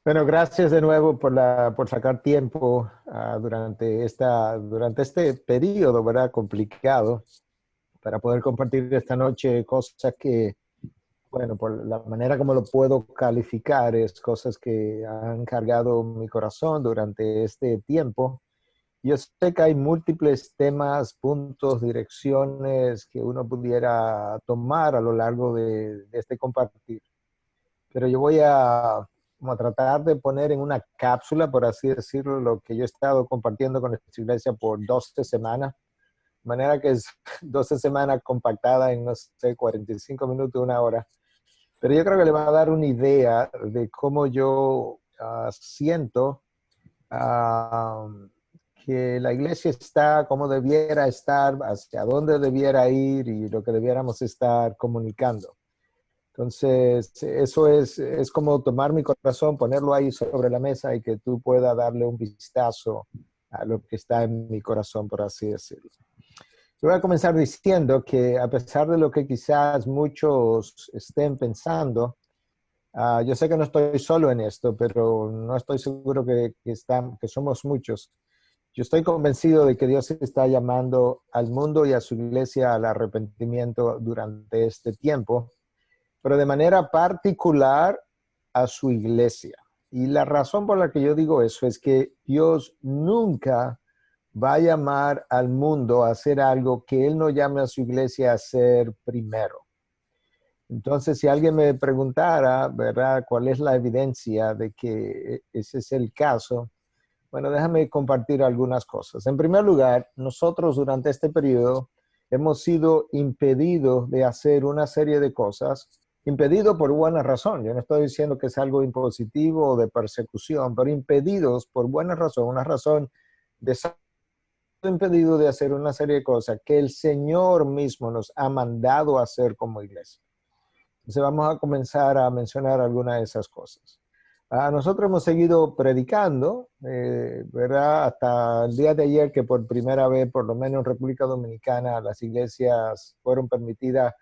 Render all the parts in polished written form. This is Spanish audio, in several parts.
Bueno, gracias de nuevo por sacar tiempo durante este periodo, ¿verdad? Complicado para poder compartir esta noche cosas que, bueno, por la manera como lo puedo calificar, es cosas que han cargado mi corazón durante este tiempo. Yo sé que hay múltiples temas, puntos, direcciones que uno pudiera tomar a lo largo de este compartir, pero yo voy a como a tratar de poner en una cápsula, por así decirlo, lo que yo he estado compartiendo con nuestra iglesia por 12 semanas, de manera que es 12 semanas compactada en, no sé, 45 minutos, una hora. Pero yo creo que le va a dar una idea de cómo yo siento uh, que la iglesia está, cómo debiera estar, hacia dónde debiera ir y lo que debiéramos estar comunicando. Entonces, eso es como tomar mi corazón, ponerlo ahí sobre la mesa y que tú puedas darle un vistazo a lo que está en mi corazón, por así decirlo. Yo voy a comenzar diciendo que a pesar de lo que quizás muchos estén pensando, yo sé que no estoy solo en esto, pero no estoy seguro que somos muchos. Yo estoy convencido de que Dios está llamando al mundo y a su iglesia al arrepentimiento durante este tiempo, pero de manera particular a su iglesia. Y la razón por la que yo digo eso es que Dios nunca va a llamar al mundo a hacer algo que Él no llame a su iglesia a hacer primero. Entonces, si alguien me preguntara, ¿verdad?, cuál es la evidencia de que ese es el caso, bueno, déjame compartir algunas cosas. En primer lugar, nosotros durante este periodo hemos sido impedidos de hacer una serie de cosas, impedidos por buena razón. Yo no estoy diciendo que es algo impositivo o de persecución, pero impedidos por buena razón, una razón de impedido de hacer una serie de cosas que el Señor mismo nos ha mandado a hacer como iglesia. Entonces vamos a comenzar a mencionar algunas de esas cosas. Nosotros hemos seguido predicando, ¿verdad? Hasta el día de ayer que por primera vez, por lo menos en República Dominicana, las iglesias fueron permitidas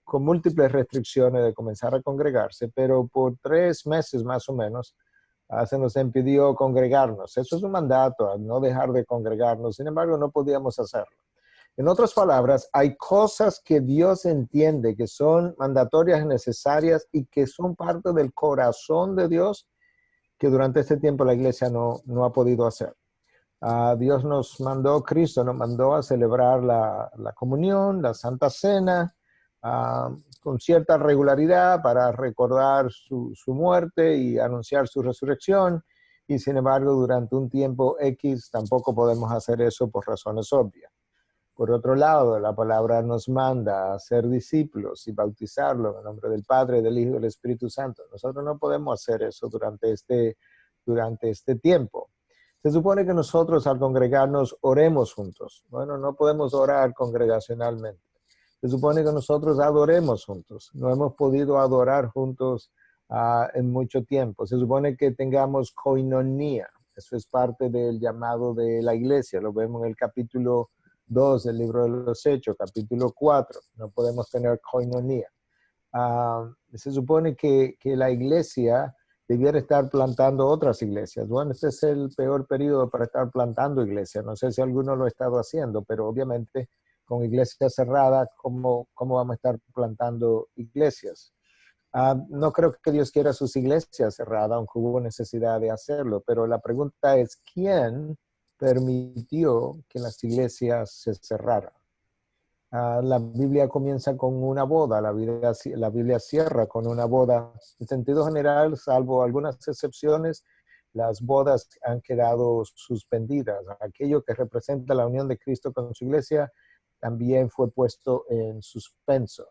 con múltiples restricciones de comenzar a congregarse, pero por 3 meses más o menos se nos impidió congregarnos. Eso es un mandato, a no dejar de congregarnos. Sin embargo, no podíamos hacerlo. En otras palabras, hay cosas que Dios entiende que son mandatorias y necesarias y que son parte del corazón de Dios que durante este tiempo la iglesia no ha podido hacer. Dios nos mandó, Cristo nos mandó a celebrar la comunión, la Santa Cena, con cierta regularidad para recordar su muerte y anunciar su resurrección. Y sin embargo, durante un tiempo X tampoco podemos hacer eso por razones obvias. Por otro lado, la palabra nos manda a ser discípulos y bautizarlos en el nombre del Padre, del Hijo y del Espíritu Santo. Nosotros no podemos hacer eso durante este tiempo. Se supone que nosotros al congregarnos oremos juntos. Bueno, no podemos orar congregacionalmente. Se supone que nosotros adoremos juntos. No hemos podido adorar juntos en mucho tiempo. Se supone que tengamos koinonía. Eso es parte del llamado de la iglesia. Lo vemos en el capítulo 2 del libro de los Hechos, capítulo 4. No podemos tener koinonía. Se supone que la iglesia debiera estar plantando otras iglesias. Bueno, este es el peor periodo para estar plantando iglesias. No sé si alguno lo ha estado haciendo, pero obviamente con iglesias cerradas, ¿cómo vamos a estar plantando iglesias? No creo que Dios quiera sus iglesias cerradas, aunque hubo necesidad de hacerlo, pero la pregunta es, ¿quién permitió que las iglesias se cerraran? La Biblia comienza con una boda, la Biblia cierra con una boda. En sentido general, salvo algunas excepciones, las bodas han quedado suspendidas. Aquello que representa la unión de Cristo con su iglesia también fue puesto en suspenso.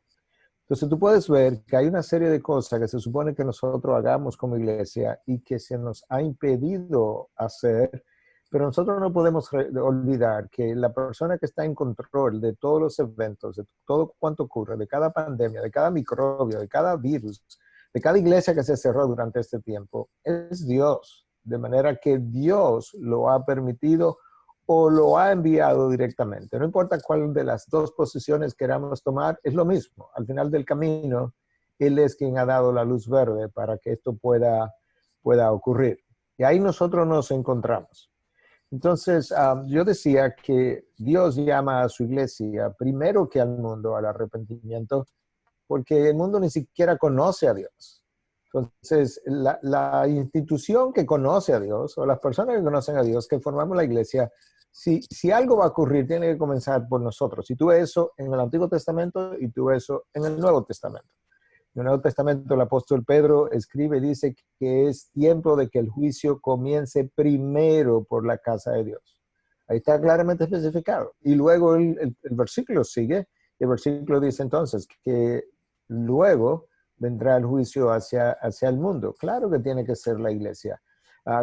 Entonces tú puedes ver que hay una serie de cosas que se supone que nosotros hagamos como iglesia y que se nos ha impedido hacer, pero nosotros no podemos olvidar que la persona que está en control de todos los eventos, de todo cuanto ocurre, de cada pandemia, de cada microbio, de cada virus, de cada iglesia que se cerró durante este tiempo, es Dios. De manera que Dios lo ha permitido o lo ha enviado directamente. No importa cuál de las dos posiciones queramos tomar, es lo mismo. Al final del camino, Él es quien ha dado la luz verde para que esto pueda pueda ocurrir. Y ahí nosotros nos encontramos. Entonces, yo decía que Dios llama a su iglesia primero que al mundo al arrepentimiento, porque el mundo ni siquiera conoce a Dios. Entonces, la institución que conoce a Dios, o las personas que conocen a Dios, que formamos la iglesia, si algo va a ocurrir, tiene que comenzar por nosotros. Y tú ves eso en el Antiguo Testamento y tú ves eso en el Nuevo Testamento. En el Nuevo Testamento el apóstol Pedro escribe y dice que es tiempo de que el juicio comience primero por la casa de Dios. Ahí está claramente especificado. Y luego el versículo sigue, y el versículo dice entonces que luego vendrá el juicio hacia el mundo. Claro que tiene que ser la iglesia.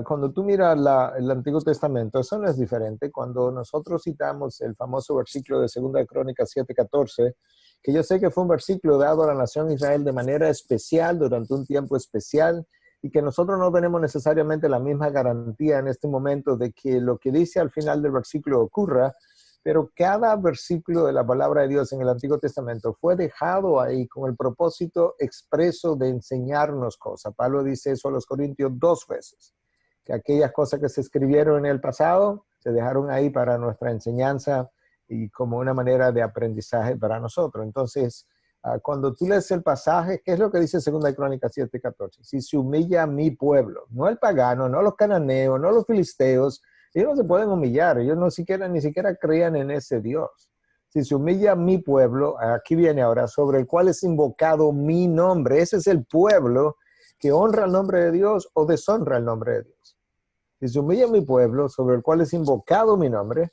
Cuando tú miras el Antiguo Testamento, eso no es diferente. Cuando nosotros citamos el famoso versículo de 2 Crónicas 7:14, que yo sé que fue un versículo dado a la nación Israel de manera especial, durante un tiempo especial, y que nosotros no tenemos necesariamente la misma garantía en este momento de que lo que dice al final del versículo ocurra, pero cada versículo de la palabra de Dios en el Antiguo Testamento fue dejado ahí con el propósito expreso de enseñarnos cosas. Pablo dice eso a los Corintios 2 veces, que aquellas cosas que se escribieron en el pasado se dejaron ahí para nuestra enseñanza y como una manera de aprendizaje para nosotros. Entonces, cuando tú lees el pasaje, ¿qué es lo que dice 2 Crónicas 7:14? Si se humilla a mi pueblo, no el pagano, no los cananeos, no los filisteos, ellos no se pueden humillar, ellos ni siquiera creían en ese Dios. Si se humilla a mi pueblo, aquí viene ahora, sobre el cual es invocado mi nombre, ese es el pueblo que honra el nombre de Dios o deshonra el nombre de Dios. Si se humilla a mi pueblo, sobre el cual es invocado mi nombre,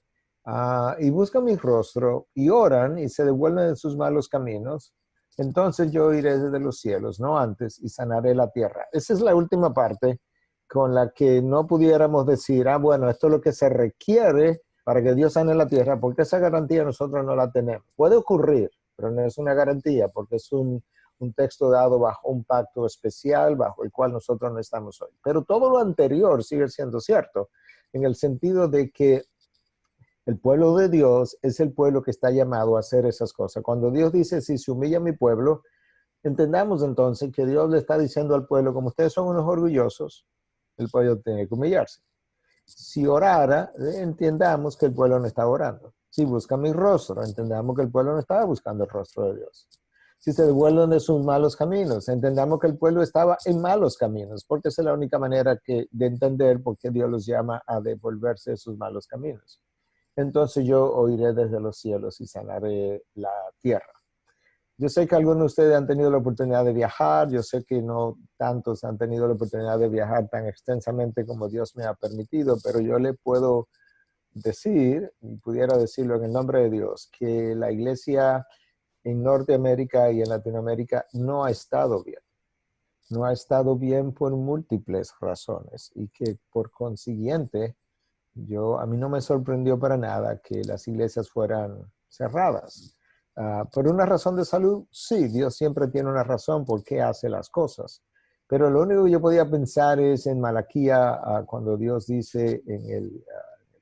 y buscan mi rostro, y oran, y se devuelven de sus malos caminos, entonces yo iré desde los cielos, no antes, y sanaré la tierra. Esa es la última parte con la que no pudiéramos decir, bueno, esto es lo que se requiere para que Dios sane la tierra, porque esa garantía nosotros no la tenemos. Puede ocurrir, pero no es una garantía, porque es un texto dado bajo un pacto especial, bajo el cual nosotros no estamos hoy. Pero todo lo anterior sigue siendo cierto, en el sentido de que el pueblo de Dios es el pueblo que está llamado a hacer esas cosas. Cuando Dios dice, si se humilla mi pueblo, entendamos entonces que Dios le está diciendo al pueblo, como ustedes son unos orgullosos, el pueblo tiene que humillarse. Si orara, entendamos que el pueblo no está orando. Si busca mi rostro, entendamos que el pueblo no estaba buscando el rostro de Dios. Si se devuelven de sus malos caminos, entendamos que el pueblo estaba en malos caminos, porque esa es la única manera de entender por qué Dios los llama a devolverse de sus malos caminos. Entonces yo oiré desde los cielos y sanaré la tierra. Yo sé que algunos de ustedes han tenido la oportunidad de viajar, yo sé que no tantos han tenido la oportunidad de viajar tan extensamente como Dios me ha permitido, pero yo le puedo decir, y pudiera decirlo en el nombre de Dios, que la iglesia en Norteamérica y en Latinoamérica no ha estado bien. No ha estado bien por múltiples razones y que por consiguiente a mí no me sorprendió para nada que las iglesias fueran cerradas. Por una razón de salud, sí, Dios siempre tiene una razón por qué hace las cosas. Pero lo único que yo podía pensar es en Malaquía, cuando Dios dice en el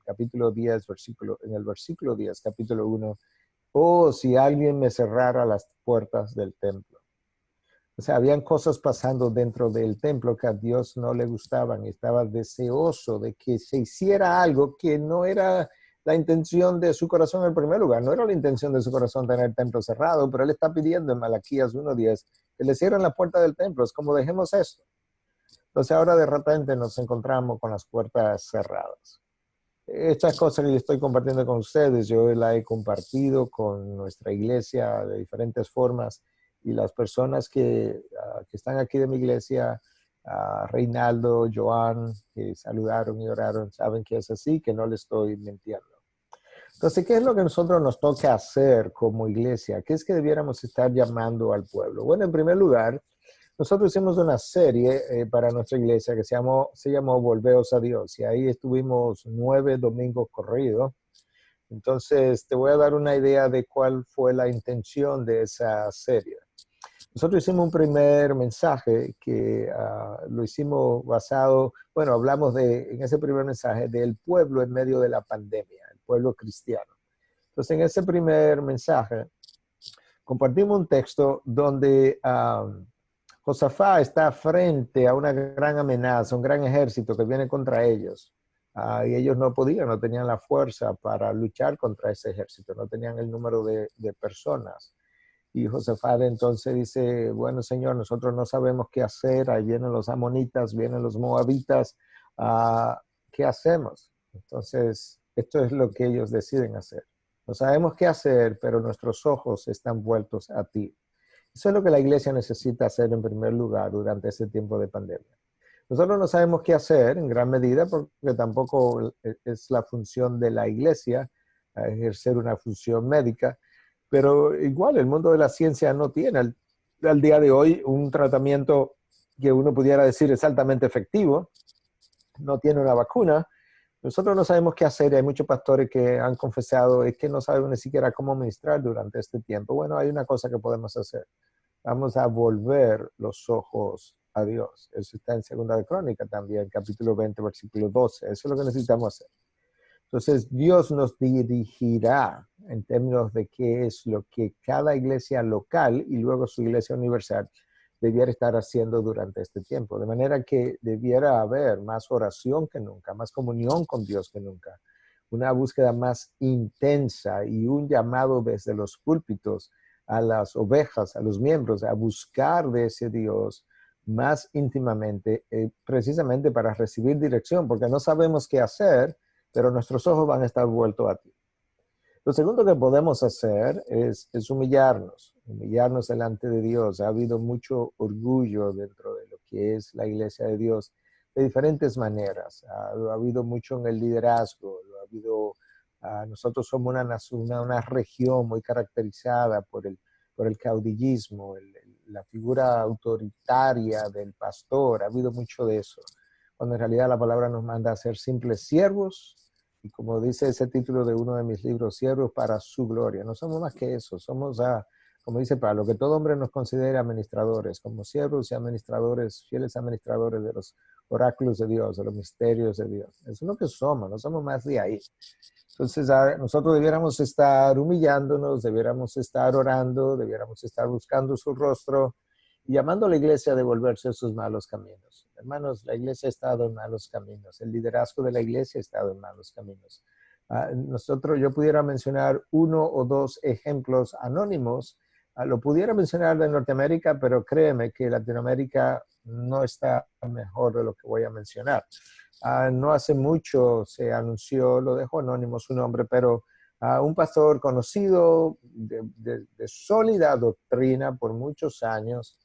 capítulo 10, en el versículo 10, capítulo 1, oh, si alguien me cerrara las puertas del templo. O sea, habían cosas pasando dentro del templo que a Dios no le gustaban y estaba deseoso de que se hiciera algo que no era la intención de su corazón en primer lugar. No era la intención de su corazón tener el templo cerrado, pero él está pidiendo en Malaquías 1:10 que le cierren la puerta del templo. Es como dejemos esto. Entonces ahora de repente nos encontramos con las puertas cerradas. Estas cosas que yo estoy compartiendo con ustedes, yo la he compartido con nuestra iglesia de diferentes formas y las personas que están aquí de mi iglesia, Reinaldo, Joan, que saludaron y oraron, saben que es así, que no le estoy mintiendo. Entonces, ¿qué es lo que nosotros nos toca hacer como iglesia? ¿Qué es que debiéramos estar llamando al pueblo? Bueno, en primer lugar, nosotros hicimos una serie para nuestra iglesia que se llamó Volveos a Dios y ahí estuvimos 9 domingos corridos. Entonces, te voy a dar una idea de cuál fue la intención de esa serie. Nosotros hicimos un primer mensaje que lo hicimos basado, bueno, hablamos en ese primer mensaje del pueblo en medio de la pandemia, el pueblo cristiano. Entonces, en ese primer mensaje compartimos un texto donde Josafat está frente a una gran amenaza, un gran ejército que viene contra ellos. Y ellos no podían, no tenían la fuerza para luchar contra ese ejército, no tenían el número de personas. Y Josafat entonces dice, bueno, Señor, nosotros no sabemos qué hacer, ahí vienen los amonitas, vienen los moabitas, ¿qué hacemos? Entonces, esto es lo que ellos deciden hacer. No sabemos qué hacer, pero nuestros ojos están vueltos a ti. Eso es lo que la iglesia necesita hacer en primer lugar durante este tiempo de pandemia. Nosotros no sabemos qué hacer en gran medida porque tampoco es la función de la iglesia ejercer una función médica, pero igual el mundo de la ciencia no tiene al día de hoy un tratamiento que uno pudiera decir es altamente efectivo, no tiene una vacuna. Nosotros no sabemos qué hacer y hay muchos pastores que han confesado es que no saben ni siquiera cómo ministrar durante este tiempo. Bueno, hay una cosa que podemos hacer. Vamos a volver los ojos a Dios. Eso está en Segunda de Crónica también, capítulo 20, versículo 12. Eso es lo que necesitamos hacer. Entonces, Dios nos dirigirá en términos de qué es lo que cada iglesia local y luego su iglesia universal debiera estar haciendo durante este tiempo. De manera que debiera haber más oración que nunca, más comunión con Dios que nunca, una búsqueda más intensa y un llamado desde los púlpitos a las ovejas, a los miembros, a buscar de ese Dios más íntimamente, precisamente para recibir dirección, porque no sabemos qué hacer, pero nuestros ojos van a estar vueltos a ti. Lo segundo que podemos hacer es humillarnos delante de Dios. Ha habido mucho orgullo dentro de lo que es la iglesia de Dios de diferentes maneras. Ha habido mucho en el liderazgo, nosotros somos una región muy caracterizada por el caudillismo, la figura autoritaria del pastor, ha habido mucho de eso, cuando en realidad la palabra nos manda a ser simples siervos, y como dice ese título de uno de mis libros, siervos para su gloria. No somos más que eso, somos, como dice Pablo, que todo hombre nos considere administradores, como siervos y administradores, fieles administradores de los oráculos de Dios, de los misterios de Dios. Eso es lo que somos, no somos más de ahí. Entonces, nosotros debiéramos estar humillándonos, debiéramos estar orando, debiéramos estar buscando su rostro y llamando a la iglesia a devolverse a sus malos caminos. Hermanos, la iglesia ha estado en malos caminos. El liderazgo de la iglesia ha estado en malos caminos. Yo pudiera mencionar uno o dos ejemplos anónimos. Lo pudiera mencionar de Norteamérica, pero créeme que Latinoamérica no está mejor de lo que voy a mencionar. No hace mucho se anunció, lo dejo anónimo su nombre, pero un pastor conocido de sólida doctrina por muchos años,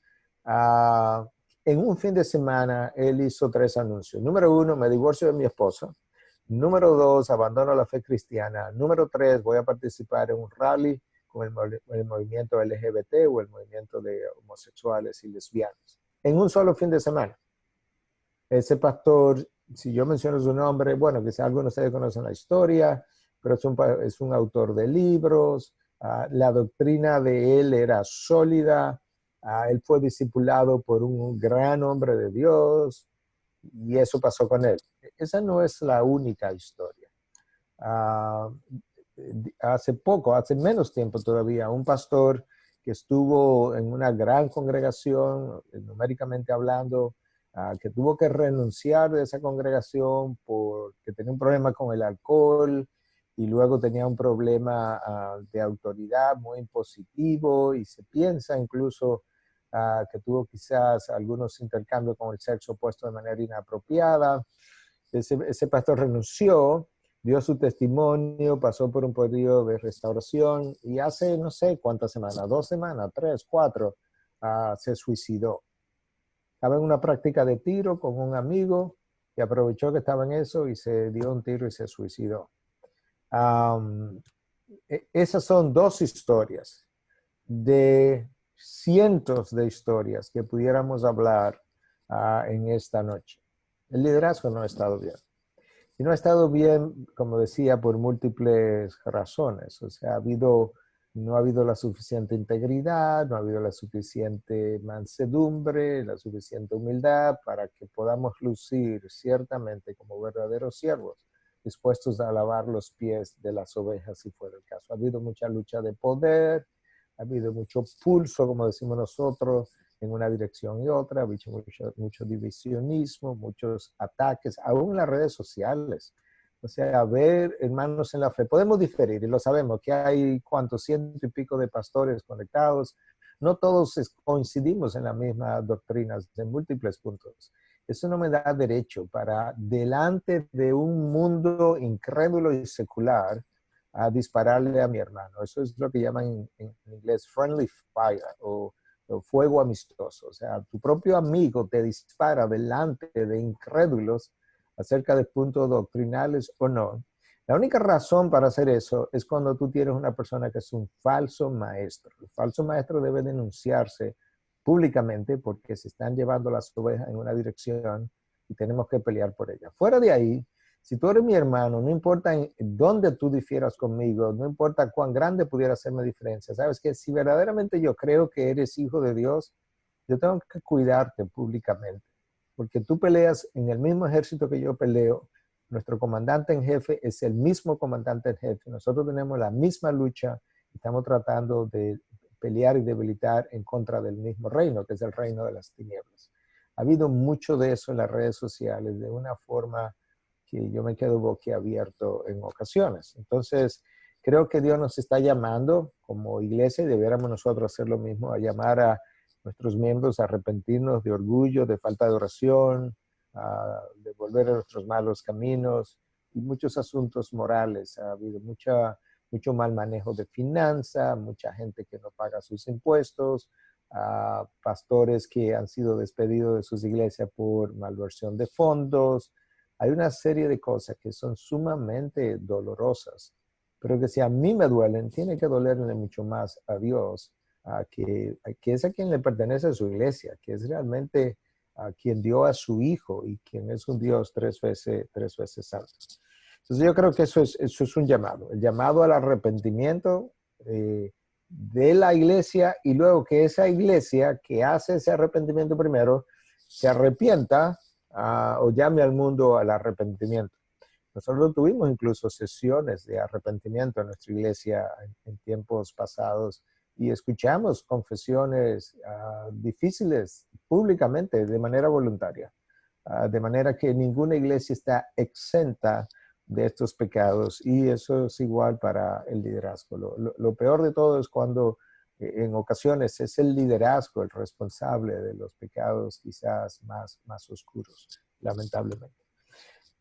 en un fin de semana él hizo 3 anuncios. Número 1, me divorcio de mi esposa. Número 2, abandono la fe cristiana. Número 3, voy a participar en un rally con el movimiento LGBT o el movimiento de homosexuales y lesbianas. En un solo fin de semana. Ese pastor, si yo menciono su nombre, bueno, quizás algunos de ustedes conocen la historia, pero es un autor de libros. La doctrina de él era sólida. Él fue discipulado por un gran hombre de Dios y eso pasó con él. Esa no es la única historia. Hace menos tiempo todavía, un pastor que estuvo en una gran congregación, numéricamente hablando, que tuvo que renunciar de esa congregación porque tenía un problema con el alcohol y luego tenía un problema de autoridad muy impositivo y se piensa incluso que tuvo quizás algunos intercambios con el sexo opuesto de manera inapropiada. Ese pastor renunció, dio su testimonio, pasó por un periodo de restauración y hace no sé cuántas semanas, 2 semanas, 3, 4, se suicidó. Estaba en una práctica de tiro con un amigo y aprovechó que estaba en eso y se dio un tiro y se suicidó. Esas son 2 historias de cientos de historias que pudiéramos hablar en esta noche. El liderazgo no ha estado bien. Y no ha estado bien, como decía, por múltiples razones. O sea, no ha habido la suficiente integridad, no ha habido la suficiente mansedumbre, la suficiente humildad para que podamos lucir ciertamente como verdaderos siervos, dispuestos a lavar los pies de las ovejas si fuera el caso. Ha habido mucha lucha de poder, ha habido mucho pulso, como decimos nosotros, en una dirección y otra, mucho divisionismo, muchos ataques, aún en las redes sociales. O sea, a ver, hermanos en la fe, podemos diferir y lo sabemos, que hay cuantos ciento y pico de pastores conectados. No todos coincidimos en las mismas doctrinas, en múltiples puntos. Eso no me da derecho para, delante de un mundo incrédulo y secular, a dispararle a mi hermano. Eso es lo que llaman en inglés friendly fire o fuego amistoso. O sea, tu propio amigo te dispara delante de incrédulos acerca de puntos doctrinales o no. La única razón para hacer eso es cuando tú tienes una persona que es un falso maestro. El falso maestro debe denunciarse públicamente porque se están llevando las ovejas en una dirección y tenemos que pelear por ellas. Fuera de ahí, si tú eres mi hermano, no importa en dónde tú difieras conmigo, no importa cuán grande pudiera hacerme diferencia, sabes que si verdaderamente yo creo que eres hijo de Dios, yo tengo que cuidarte públicamente, porque tú peleas en el mismo ejército que yo peleo. Nuestro comandante en jefe es el mismo comandante en jefe. Nosotros tenemos la misma lucha. Estamos tratando de pelear y debilitar en contra del mismo reino, que es el reino de las tinieblas. Ha habido mucho de eso en las redes sociales, de una forma que yo me quedo boquiabierto en ocasiones. Entonces, creo que Dios nos está llamando como iglesia y debiéramos nosotros hacer lo mismo, a llamar a nuestros miembros a arrepentirnos de orgullo, de falta de oración, de volver a nuestros malos caminos y muchos asuntos morales. Ha habido mucho mal manejo de finanzas, mucha gente que no paga sus impuestos, pastores que han sido despedidos de sus iglesias por malversión de fondos. Hay una serie de cosas que son sumamente dolorosas, pero que si a mí me duelen, tiene que dolerle mucho más a Dios, que es a quien le pertenece a su iglesia, que es realmente a quien dio a su Hijo y quien es un Dios tres veces santo. Entonces yo creo que eso es un llamado, el llamado al arrepentimiento de la iglesia, y luego que esa iglesia que hace ese arrepentimiento primero se arrepienta o llame al mundo al arrepentimiento. Nosotros tuvimos incluso sesiones de arrepentimiento en nuestra iglesia en tiempos pasados y escuchamos confesiones difíciles públicamente, de manera voluntaria, de manera que ninguna iglesia está exenta de estos pecados, y eso es igual para el liderazgo. Lo peor de todo es cuando en ocasiones es el liderazgo el responsable de los pecados quizás más oscuros, lamentablemente.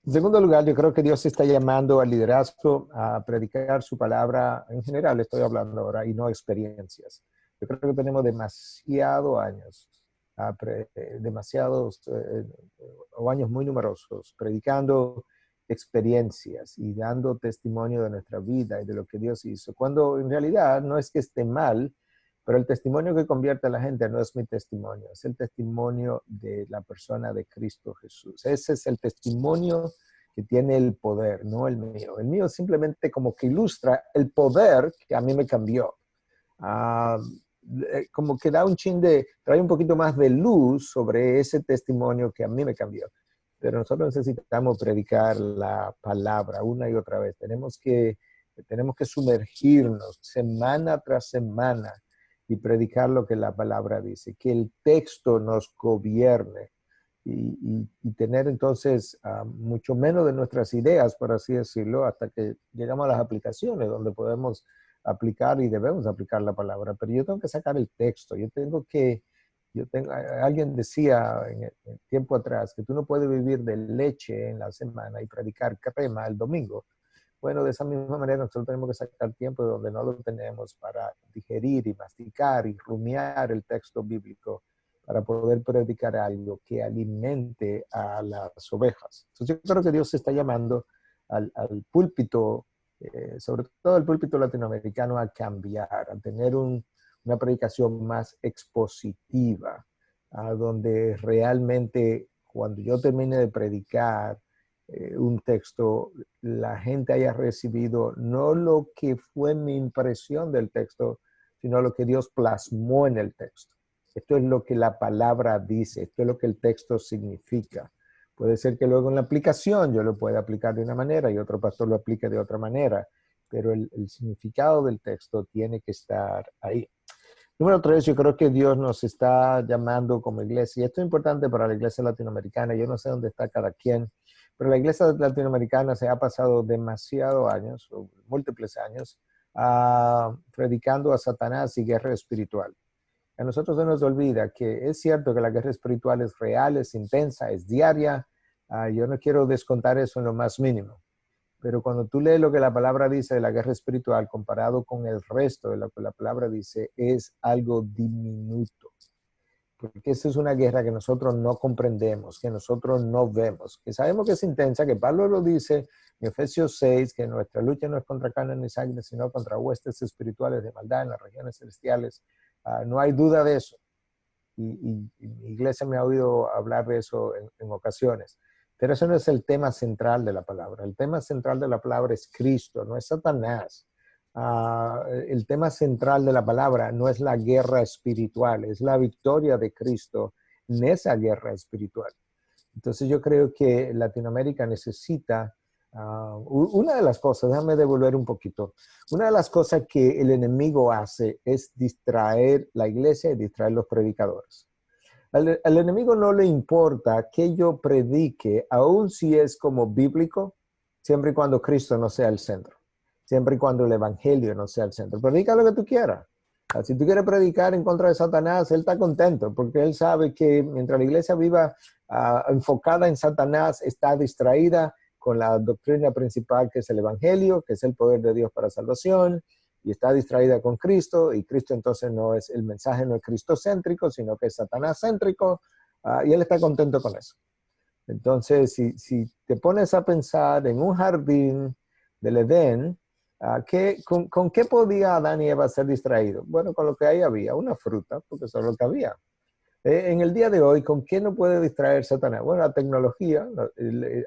En segundo lugar, yo creo que Dios está llamando al liderazgo a predicar su palabra, en general estoy hablando ahora, y no experiencias. Yo creo que tenemos demasiados años, o años muy numerosos, predicando experiencias y dando testimonio de nuestra vida y de lo que Dios hizo, cuando en realidad no es que esté mal, pero el testimonio que convierte a la gente no es mi testimonio, es el testimonio de la persona de Cristo Jesús. Ese es el testimonio que tiene el poder, no el mío. El mío simplemente como que ilustra el poder que a mí me cambió. Como que da trae un poquito más de luz sobre ese testimonio que a mí me cambió. Pero nosotros necesitamos predicar la palabra una y otra vez. Tenemos que sumergirnos semana tras semana y predicar lo que la palabra dice, que el texto nos gobierne y tener entonces mucho menos de nuestras ideas, por así decirlo, hasta que llegamos a las aplicaciones donde podemos aplicar y debemos aplicar la palabra. Pero yo tengo que sacar el texto, alguien decía en tiempo atrás que tú no puedes vivir de leche en la semana y predicar crema el domingo. Bueno, de esa misma manera nosotros tenemos que sacar tiempo de donde no lo tenemos para digerir y masticar y rumiar el texto bíblico para poder predicar algo que alimente a las ovejas. Entonces yo creo que Dios está llamando al púlpito, sobre todo el púlpito latinoamericano, a cambiar, a tener una predicación más expositiva, donde realmente cuando yo termine de predicar un texto, la gente haya recibido no lo que fue mi impresión del texto, sino lo que Dios plasmó en el texto. Esto es lo que la palabra dice, esto es lo que el texto significa. Puede ser que luego en la aplicación yo lo pueda aplicar de una manera y otro pastor lo aplique de otra manera, pero el significado del texto tiene que estar ahí. Número tres, yo creo que Dios nos está llamando como iglesia, y esto es importante para la iglesia latinoamericana, yo no sé dónde está cada quien, pero la iglesia latinoamericana se ha pasado demasiados años, o múltiples años, predicando a Satanás y guerra espiritual. A nosotros se nos olvida que es cierto que la guerra espiritual es real, es intensa, es diaria. Yo no quiero descontar eso en lo más mínimo. Pero cuando tú lees lo que la palabra dice de la guerra espiritual comparado con el resto de lo que la palabra dice, es algo diminuto. Porque esta es una guerra que nosotros no comprendemos, que nosotros no vemos, que sabemos que es intensa, que Pablo lo dice en Efesios 6, que nuestra lucha no es contra carne ni sangre, sino contra huestes espirituales de maldad en las regiones celestiales. No hay duda de eso. Y mi iglesia me ha oído hablar de eso en ocasiones. Pero eso no es el tema central de la palabra. El tema central de la palabra es Cristo, no es Satanás. El tema central de la palabra no es la guerra espiritual, es la victoria de Cristo en esa guerra espiritual. Entonces yo creo que Latinoamérica necesita una de las cosas, déjame devolver un poquito, una de las cosas que el enemigo hace es distraer la iglesia y distraer los predicadores. Al enemigo no le importa que yo predique, aun si es como bíblico, siempre y cuando Cristo no sea el centro, siempre y cuando el evangelio no sea el centro. Predica lo que tú quieras. Si tú quieres predicar en contra de Satanás, él está contento, porque él sabe que mientras la iglesia viva enfocada en Satanás, está distraída con la doctrina principal que es el evangelio, que es el poder de Dios para salvación, y está distraída con Cristo, y Cristo entonces no es, el mensaje no es cristocéntrico, sino que es satanás-céntrico, y él está contento con eso. Entonces, si te pones a pensar en un jardín del Edén, ¿con qué podía Adán y Eva ser distraídos? Bueno, con lo que ahí había, una fruta, porque eso es lo que había. En el día de hoy, ¿con qué no puede distraer Satanás? Bueno, la tecnología,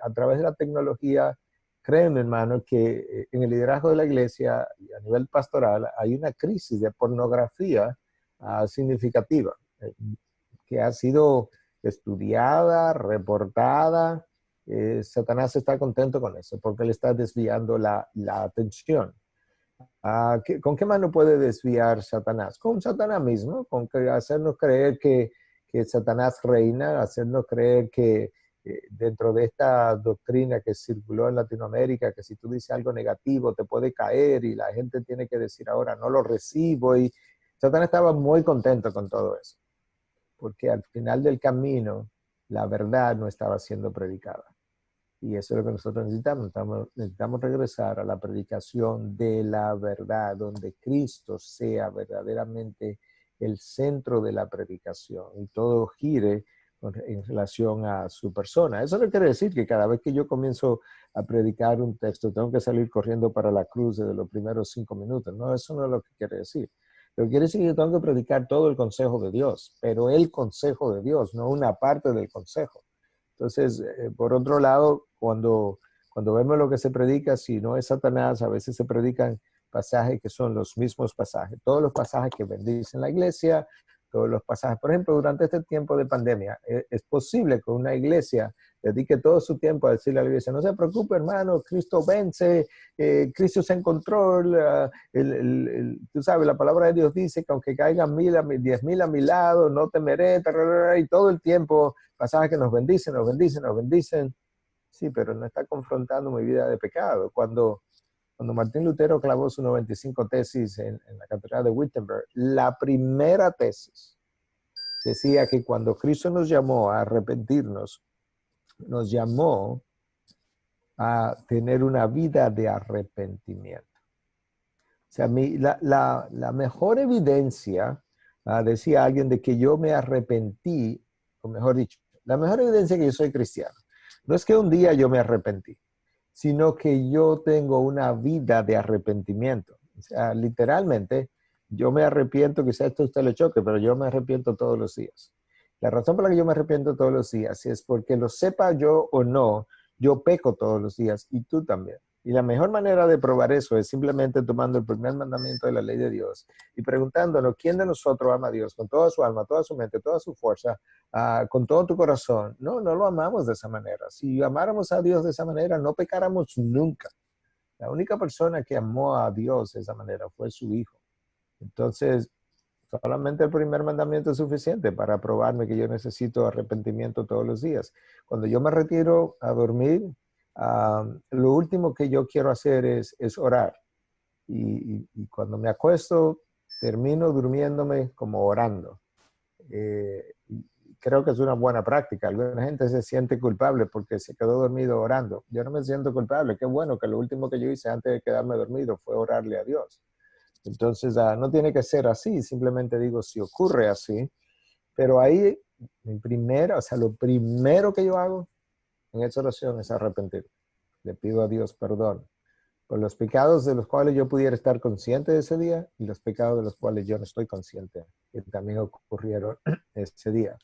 a través de la tecnología, créeme, hermano, que en el liderazgo de la iglesia y a nivel pastoral hay una crisis de pornografía significativa, que ha sido estudiada, reportada. Satanás está contento con eso, porque le está desviando la atención. ¿Con qué mano puede desviar Satanás? Con Satanás mismo, con hacernos creer que Satanás reina, hacernos creer que dentro de esta doctrina que circuló en Latinoamérica, que si tú dices algo negativo te puede caer y la gente tiene que decir ahora no lo recibo. Y Satanás estaba muy contento con todo eso, porque al final del camino la verdad no estaba siendo predicada. Y eso es lo que nosotros necesitamos. Necesitamos regresar a la predicación de la verdad, donde Cristo sea verdaderamente el centro de la predicación y todo gire en relación a su persona. Eso no quiere decir que cada vez que yo comienzo a predicar un texto tengo que salir corriendo para la cruz desde los primeros 5 minutos. No, eso no es lo que quiere decir. Lo que quiere decir que yo tengo que predicar todo el consejo de Dios, pero el consejo de Dios, no una parte del consejo. Entonces, por otro lado, cuando vemos lo que se predica, si no es Satanás, a veces se predican pasajes que son los mismos pasajes. Todos los pasajes que bendicen la iglesia, todos los pasajes. Por ejemplo, durante este tiempo de pandemia, es posible que una iglesia dedique todo su tiempo a decirle a la iglesia, no se preocupe, hermano, Cristo vence, Cristo está en control. Tú sabes, la palabra de Dios dice que aunque caigan 10,000 a mi lado, no temeré, y todo el tiempo pasajes que nos bendicen, nos bendicen, nos bendicen. Sí, pero no está confrontando mi vida de pecado. Cuando Martín Lutero clavó sus 95 tesis en la catedral de Wittenberg, la primera tesis decía que cuando Cristo nos llamó a arrepentirnos, nos llamó a tener una vida de arrepentimiento. O sea, la mejor evidencia, decía alguien, de que yo me arrepentí, o mejor dicho, la mejor evidencia que yo soy cristiano, no es que un día yo me arrepentí, sino que yo tengo una vida de arrepentimiento. O sea, literalmente, yo me arrepiento, quizás esto a usted le choque, pero yo me arrepiento todos los días. La razón por la que yo me arrepiento todos los días es porque, lo sepa yo o no, yo peco todos los días y tú también. Y la mejor manera de probar eso es simplemente tomando el primer mandamiento de la ley de Dios y preguntándonos quién de nosotros ama a Dios con toda su alma, toda su mente, toda su fuerza, con todo tu corazón. No, no lo amamos de esa manera. Si amáramos a Dios de esa manera, no pecáramos nunca. La única persona que amó a Dios de esa manera fue su Hijo. Entonces, Solamente el primer mandamiento es suficiente para probarme que yo necesito arrepentimiento todos los días. Cuando yo me retiro a dormir, lo último que yo quiero hacer es orar. Y cuando me acuesto, termino durmiéndome como orando. Y creo que es una buena práctica. Alguna gente se siente culpable porque se quedó dormido orando. Yo no me siento culpable. Qué bueno que lo último que yo hice antes de quedarme dormido fue orarle a Dios. Entonces, no tiene que ser así. Simplemente digo, si ocurre así. Pero ahí, o sea, lo primero que yo hago en esa oración es arrepentir. Le pido a Dios perdón por los pecados de los cuales yo pudiera estar consciente de ese día y los pecados de los cuales yo no estoy consciente que también ocurrieron ese día.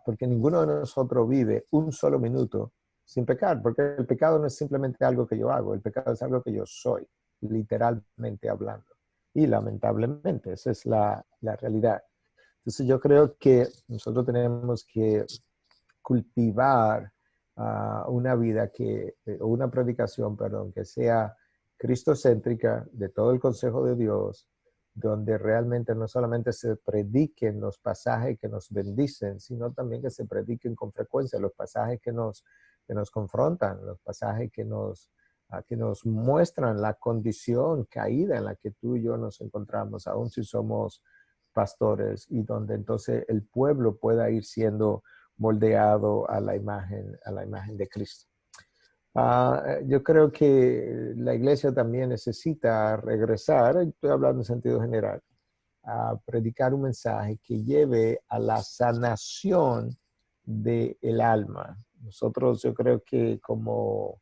Porque ninguno de nosotros vive un solo minuto sin pecar, porque el pecado no es simplemente algo que yo hago, el pecado es algo que yo soy, literalmente hablando. Y lamentablemente, esa es la realidad. Entonces yo creo que nosotros tenemos que cultivar una vida o una predicación, perdón, que sea cristocéntrica, de todo el consejo de Dios, donde realmente no solamente se prediquen los pasajes que nos bendicen, sino también que se prediquen con frecuencia los pasajes que nos confrontan, los pasajes que nos muestran la condición caída en la que tú y yo nos encontramos, aun si somos pastores, y donde entonces el pueblo pueda ir siendo moldeado a la imagen de Cristo. Yo creo que la iglesia también necesita regresar, estoy hablando en sentido general, a predicar un mensaje que lleve a la sanación del alma. Nosotros, yo creo que como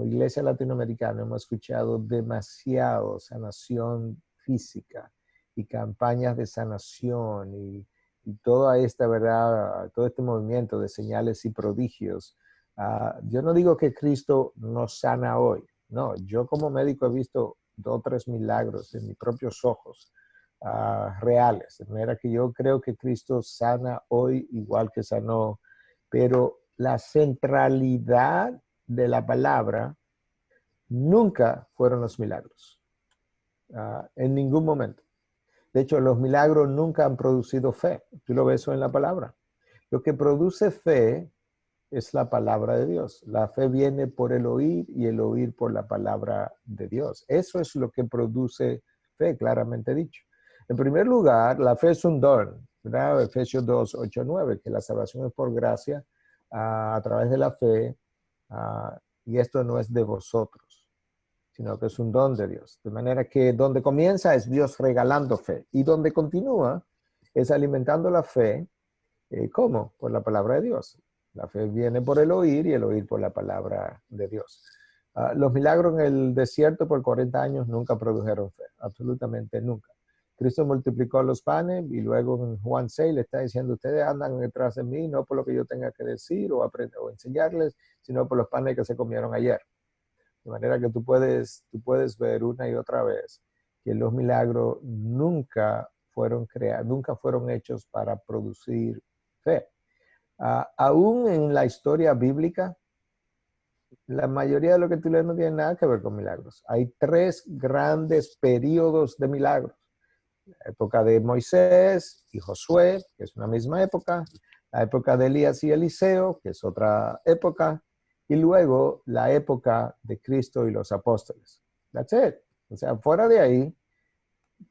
iglesia latinoamericana hemos escuchado demasiado sanación física y campañas de sanación y toda esta, ¿verdad? Todo este movimiento de señales y prodigios. Yo no digo que Cristo nos sana hoy. No, yo como médico he visto 2 o 3 milagros en mis propios ojos reales. De manera que yo creo que Cristo sana hoy igual que sanó, pero la centralidad de la palabra nunca fueron los milagros, en ningún momento. De hecho, los milagros nunca han producido fe. Tú lo ves eso en la palabra. Lo que produce fe es la palabra de Dios. La fe viene por el oír y el oír por la palabra de Dios. Eso es lo que produce fe, claramente dicho. En primer lugar, la fe es un don, ¿verdad? Efesios 2, 8, 9, que la salvación es por gracia a través de la fe, y esto no es de vosotros, sino que es un don de Dios. De manera que donde comienza es Dios regalando fe, y donde continúa es alimentando la fe. ¿Cómo? Por la palabra de Dios. La fe viene por el oír y el oír por la palabra de Dios. Los milagros en el desierto por 40 años nunca produjeron fe, absolutamente nunca. Cristo multiplicó los panes y luego en Juan 6 le está diciendo, ustedes andan detrás de mí, no por lo que yo tenga que decir o enseñarles, sino por los panes que se comieron ayer. De manera que tú puedes ver una y otra vez que los milagros nunca fueron nunca fueron hechos para producir fe. Aún en la historia bíblica, la mayoría de lo que tú lees no tiene nada que ver con milagros. Hay 3 grandes periodos de milagros. La época de Moisés y Josué, que es una misma época. La época de Elías y Eliseo, que es otra época. Y luego la época de Cristo y los apóstoles. That's it. O sea, fuera de ahí,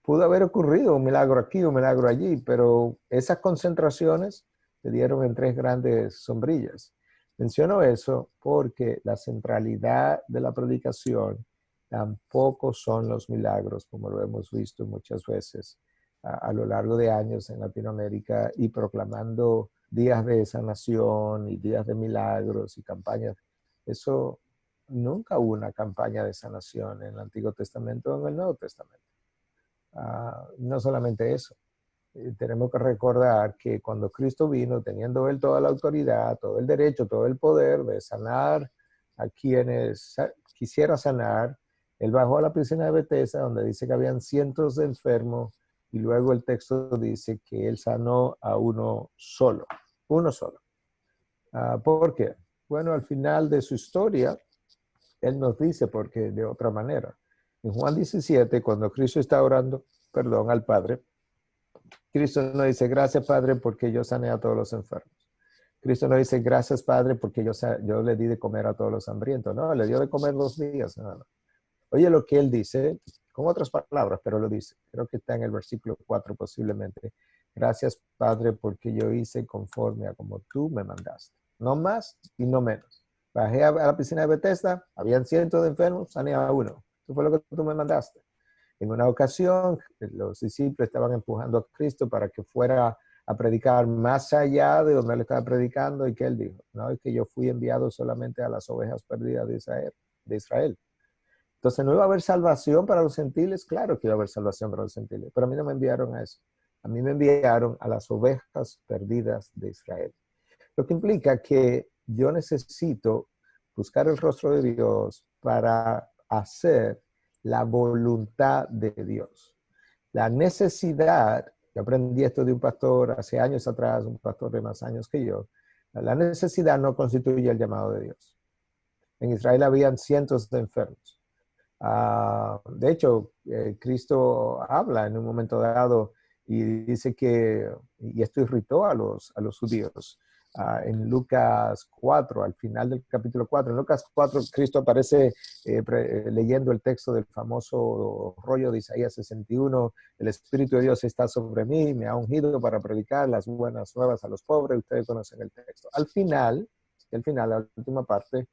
pudo haber ocurrido un milagro aquí, un milagro allí, pero esas concentraciones se dieron en 3 grandes sombrillas. Menciono eso porque la centralidad de la predicación tampoco son los milagros, como lo hemos visto muchas veces a lo largo de años en Latinoamérica, y proclamando días de sanación y días de milagros y campañas. Eso, nunca hubo una campaña de sanación en el Antiguo Testamento o en el Nuevo Testamento. No solamente eso, tenemos que recordar que cuando Cristo vino, teniendo Él toda la autoridad, todo el derecho, todo el poder de sanar a quienes quisiera sanar, Él bajó a la piscina de Betesda, donde dice que habían cientos de enfermos, y luego el texto dice que Él sanó a uno solo. ¿Por qué? Bueno, al final de su historia, Él nos dice por qué de otra manera. En Juan 17, cuando Cristo está orando, al Padre, Cristo no dice, gracias Padre porque yo sané a todos los enfermos. Cristo no dice, gracias Padre porque yo le di de comer a todos los hambrientos. No, le dio de comer 2 días. No, no. Oye lo que él dice, con otras palabras, pero lo dice. Creo que está en el versículo 4 posiblemente. Gracias Padre porque yo hice conforme a como tú me mandaste. No más y no menos. Bajé a la piscina de Bethesda, habían cientos de enfermos, sané a uno. Eso fue lo que tú me mandaste. En una ocasión, los discípulos estaban empujando a Cristo para que fuera a predicar más allá de donde él estaba predicando, y que él dijo, no, es que yo fui enviado solamente a las ovejas perdidas de Israel. Entonces, ¿no iba a haber salvación para los gentiles? Claro que iba a haber salvación para los gentiles, pero a mí no me enviaron a eso. A mí me enviaron a las ovejas perdidas de Israel. Lo que implica que yo necesito buscar el rostro de Dios para hacer la voluntad de Dios. La necesidad, yo aprendí esto de un pastor hace años atrás, un pastor de más años que yo, la necesidad no constituye el llamado de Dios. En Israel habían cientos de enfermos. De hecho, Cristo habla en un momento dado y dice que, y esto irritó a los judíos, en Lucas 4, al final del capítulo 4. En Lucas 4, Cristo aparece leyendo el texto del famoso rollo de Isaías 61. El Espíritu de Dios está sobre mí, me ha ungido para predicar las buenas nuevas a los pobres. Ustedes conocen el texto. Al final, la última parte,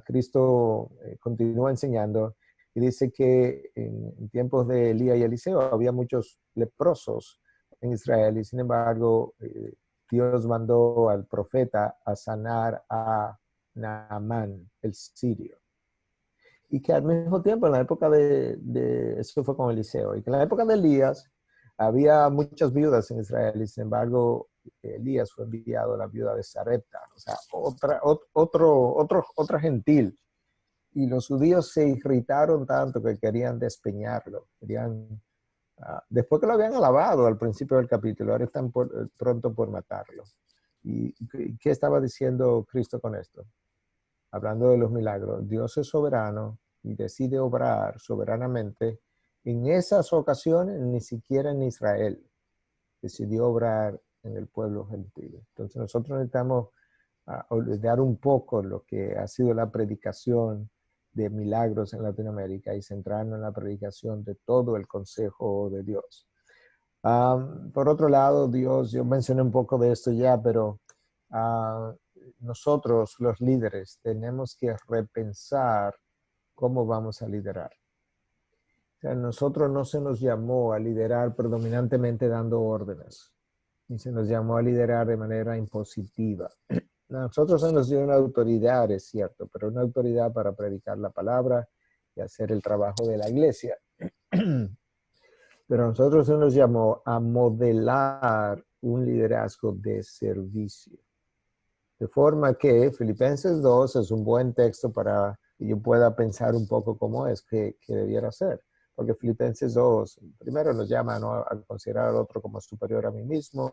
Cristo continúa enseñando y dice que en tiempos de Elías y Eliseo había muchos leprosos en Israel, y sin embargo Dios mandó al profeta a sanar a Naamán, el sirio. Y que al mismo tiempo, en la época eso fue con Eliseo, y que en la época de Elías había muchas viudas en Israel, y sin embargo Elías fue enviado a la viuda de Sarepta, o sea, otra gentil. Y los judíos se irritaron tanto que querían despeñarlo, después que lo habían alabado al principio del capítulo, ahora están pronto por matarlo. ¿Y qué estaba diciendo Cristo con esto? Hablando de los milagros, Dios es soberano y decide obrar soberanamente. En esas ocasiones, ni siquiera en Israel decidió obrar en el pueblo gentil. Entonces nosotros necesitamos olvidar un poco lo que ha sido la predicación de milagros en Latinoamérica y centrarnos en la predicación de todo el consejo de Dios. Por otro lado, yo mencioné un poco de esto ya, pero nosotros, los líderes, tenemos que repensar cómo vamos a liderar. O sea, nosotros no se nos llamó a liderar predominantemente dando órdenes, ni se nos llamó a liderar de manera impositiva. Nosotros se nos dio una autoridad, es cierto, pero una autoridad para predicar la palabra y hacer el trabajo de la iglesia. Pero a nosotros se nos llamó a modelar un liderazgo de servicio. De forma que Filipenses 2 es un buen texto para que yo pueda pensar un poco cómo es que debiera ser. Porque Filipenses 2, primero nos llama, ¿no?, a considerar al otro como superior a mí mismo,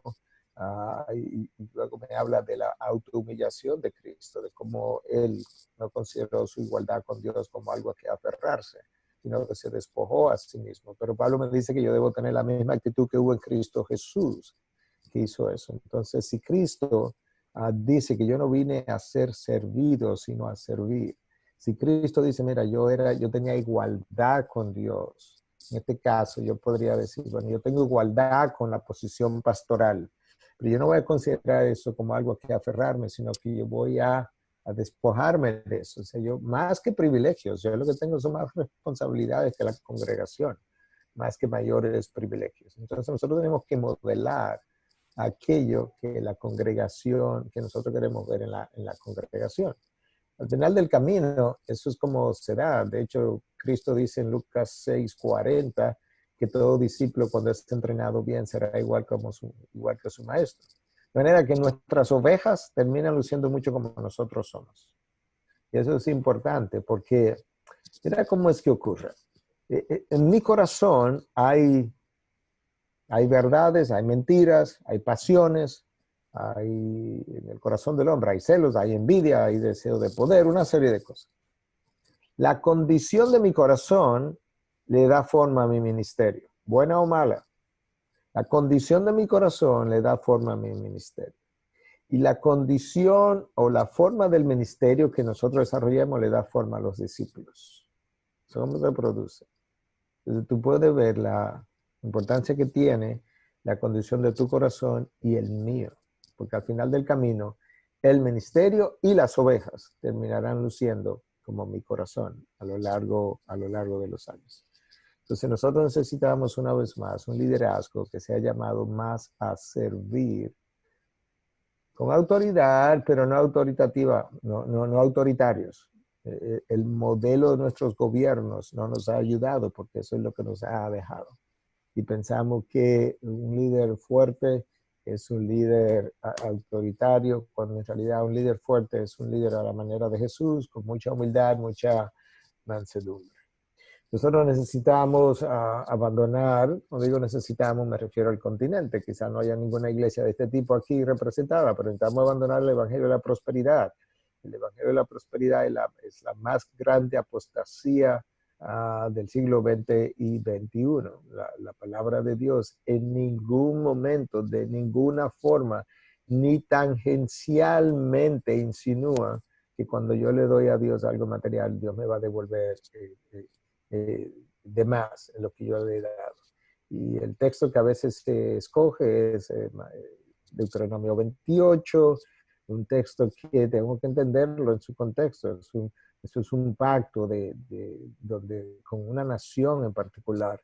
y luego me habla de la autohumillación de Cristo, de cómo él no consideró su igualdad con Dios como algo a que aferrarse, sino que se despojó a sí mismo. Pero Pablo me dice que yo debo tener la misma actitud que hubo en Cristo Jesús, que hizo eso. Entonces, si Cristo dice que yo no vine a ser servido, sino a servir. Si Cristo dice, mira, yo tenía igualdad con Dios, en este caso yo podría decir, bueno, yo tengo igualdad con la posición pastoral, pero yo no voy a considerar eso como algo a que aferrarme, sino que yo voy a despojarme de eso. O sea, yo más que privilegios, yo lo que tengo son más responsabilidades que la congregación, más que mayores privilegios. Entonces nosotros tenemos que modelar aquello que la congregación, que nosotros queremos ver en la congregación. Al final del camino, eso es como será. De hecho, Cristo dice en Lucas 6:40 que todo discípulo cuando esté entrenado bien será igual que su maestro. De manera que nuestras ovejas terminan luciendo mucho como nosotros somos. Y eso es importante porque, mira cómo es que ocurre. En mi corazón hay verdades, hay mentiras, hay pasiones, en el corazón del hombre hay celos, hay envidia, hay deseo de poder, una serie de cosas. La condición de mi corazón le da forma a mi ministerio, buena o mala. La condición de mi corazón le da forma a mi ministerio. Y la condición o la forma del ministerio que nosotros desarrollamos le da forma a los discípulos. Eso es cómo se produce. Entonces tú puedes ver la importancia que tiene la condición de tu corazón y el mío. Porque al final del camino, el ministerio y las ovejas terminarán luciendo como mi corazón a lo largo de los años. Entonces nosotros necesitamos una vez más un liderazgo que sea llamado más a servir con autoridad, pero no autoritativa, no autoritarios. El modelo de nuestros gobiernos no nos ha ayudado porque eso es lo que nos ha dejado. Y pensamos que un líder fuerte es un líder autoritario, cuando en realidad un líder fuerte es un líder a la manera de Jesús, con mucha humildad, mucha mansedumbre. Nosotros necesitamos abandonar, cuando digo necesitamos, me refiero al continente. Quizá no haya ninguna iglesia de este tipo aquí representada, pero necesitamos abandonar el Evangelio de la Prosperidad. El Evangelio de la Prosperidad es la más grande apostasía del siglo XX y XXI. La palabra de Dios en ningún momento, de ninguna forma, ni tangencialmente insinúa que cuando yo le doy a Dios algo material, Dios me va a devolver de más en lo que yo le he dado. Y el texto que a veces se escoge es Deuteronomio 28, un texto que tengo que entenderlo en su contexto. Eso es un pacto con una nación en particular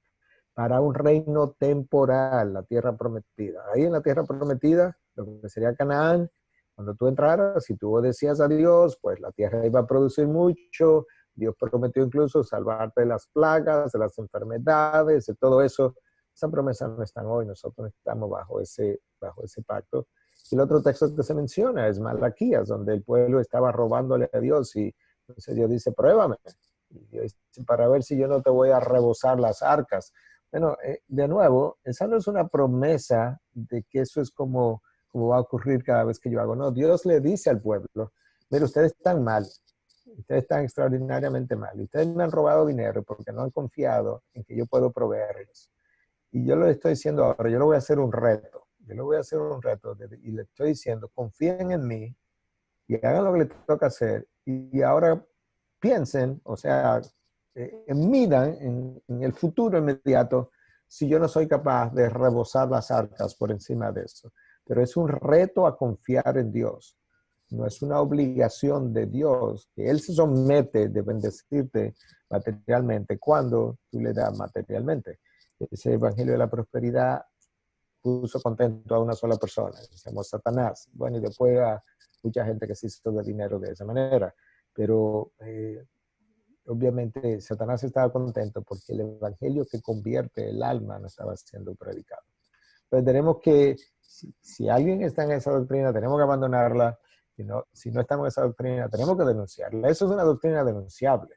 para un reino temporal, la tierra prometida. Ahí en la tierra prometida, lo que sería Canaán, cuando tú entraras, si tú obedecías a Dios, pues la tierra iba a producir mucho. Dios prometió incluso salvarte de las plagas, de las enfermedades, de todo eso. Esa promesa no está hoy, nosotros estamos bajo ese pacto. Y el otro texto que se menciona es Malaquías, donde el pueblo estaba robándole a Dios y entonces Dios dice, pruébame. Y Dios dice, para ver si yo no te voy a rebosar las arcas. Bueno, de nuevo, esa no es una promesa de que eso es como va a ocurrir cada vez que yo hago. No, Dios le dice al pueblo, mire, ustedes están mal. Ustedes están extraordinariamente mal. Ustedes me han robado dinero porque no han confiado en que yo puedo proveerles. Y yo lo estoy diciendo ahora, yo le voy a hacer un reto. Yo le voy a hacer un reto y le estoy diciendo, confíen en mí y hagan lo que les toca hacer. Y ahora piensen, o sea, midan en el futuro inmediato si yo no soy capaz de rebosar las arcas por encima de eso. Pero es un reto a confiar en Dios. No es una obligación de Dios, que Él se somete de bendecirte materialmente cuando tú le das materialmente. Ese Evangelio de la Prosperidad puso contento a una sola persona, se llamó Satanás. Bueno, y después a mucha gente que se hizo de dinero de esa manera. Pero obviamente Satanás estaba contento porque el Evangelio que convierte el alma no estaba siendo predicado. Entonces tenemos que, si alguien está en esa doctrina, tenemos que abandonarla. Si no estamos en esa doctrina, tenemos que denunciarla. Eso es una doctrina denunciable.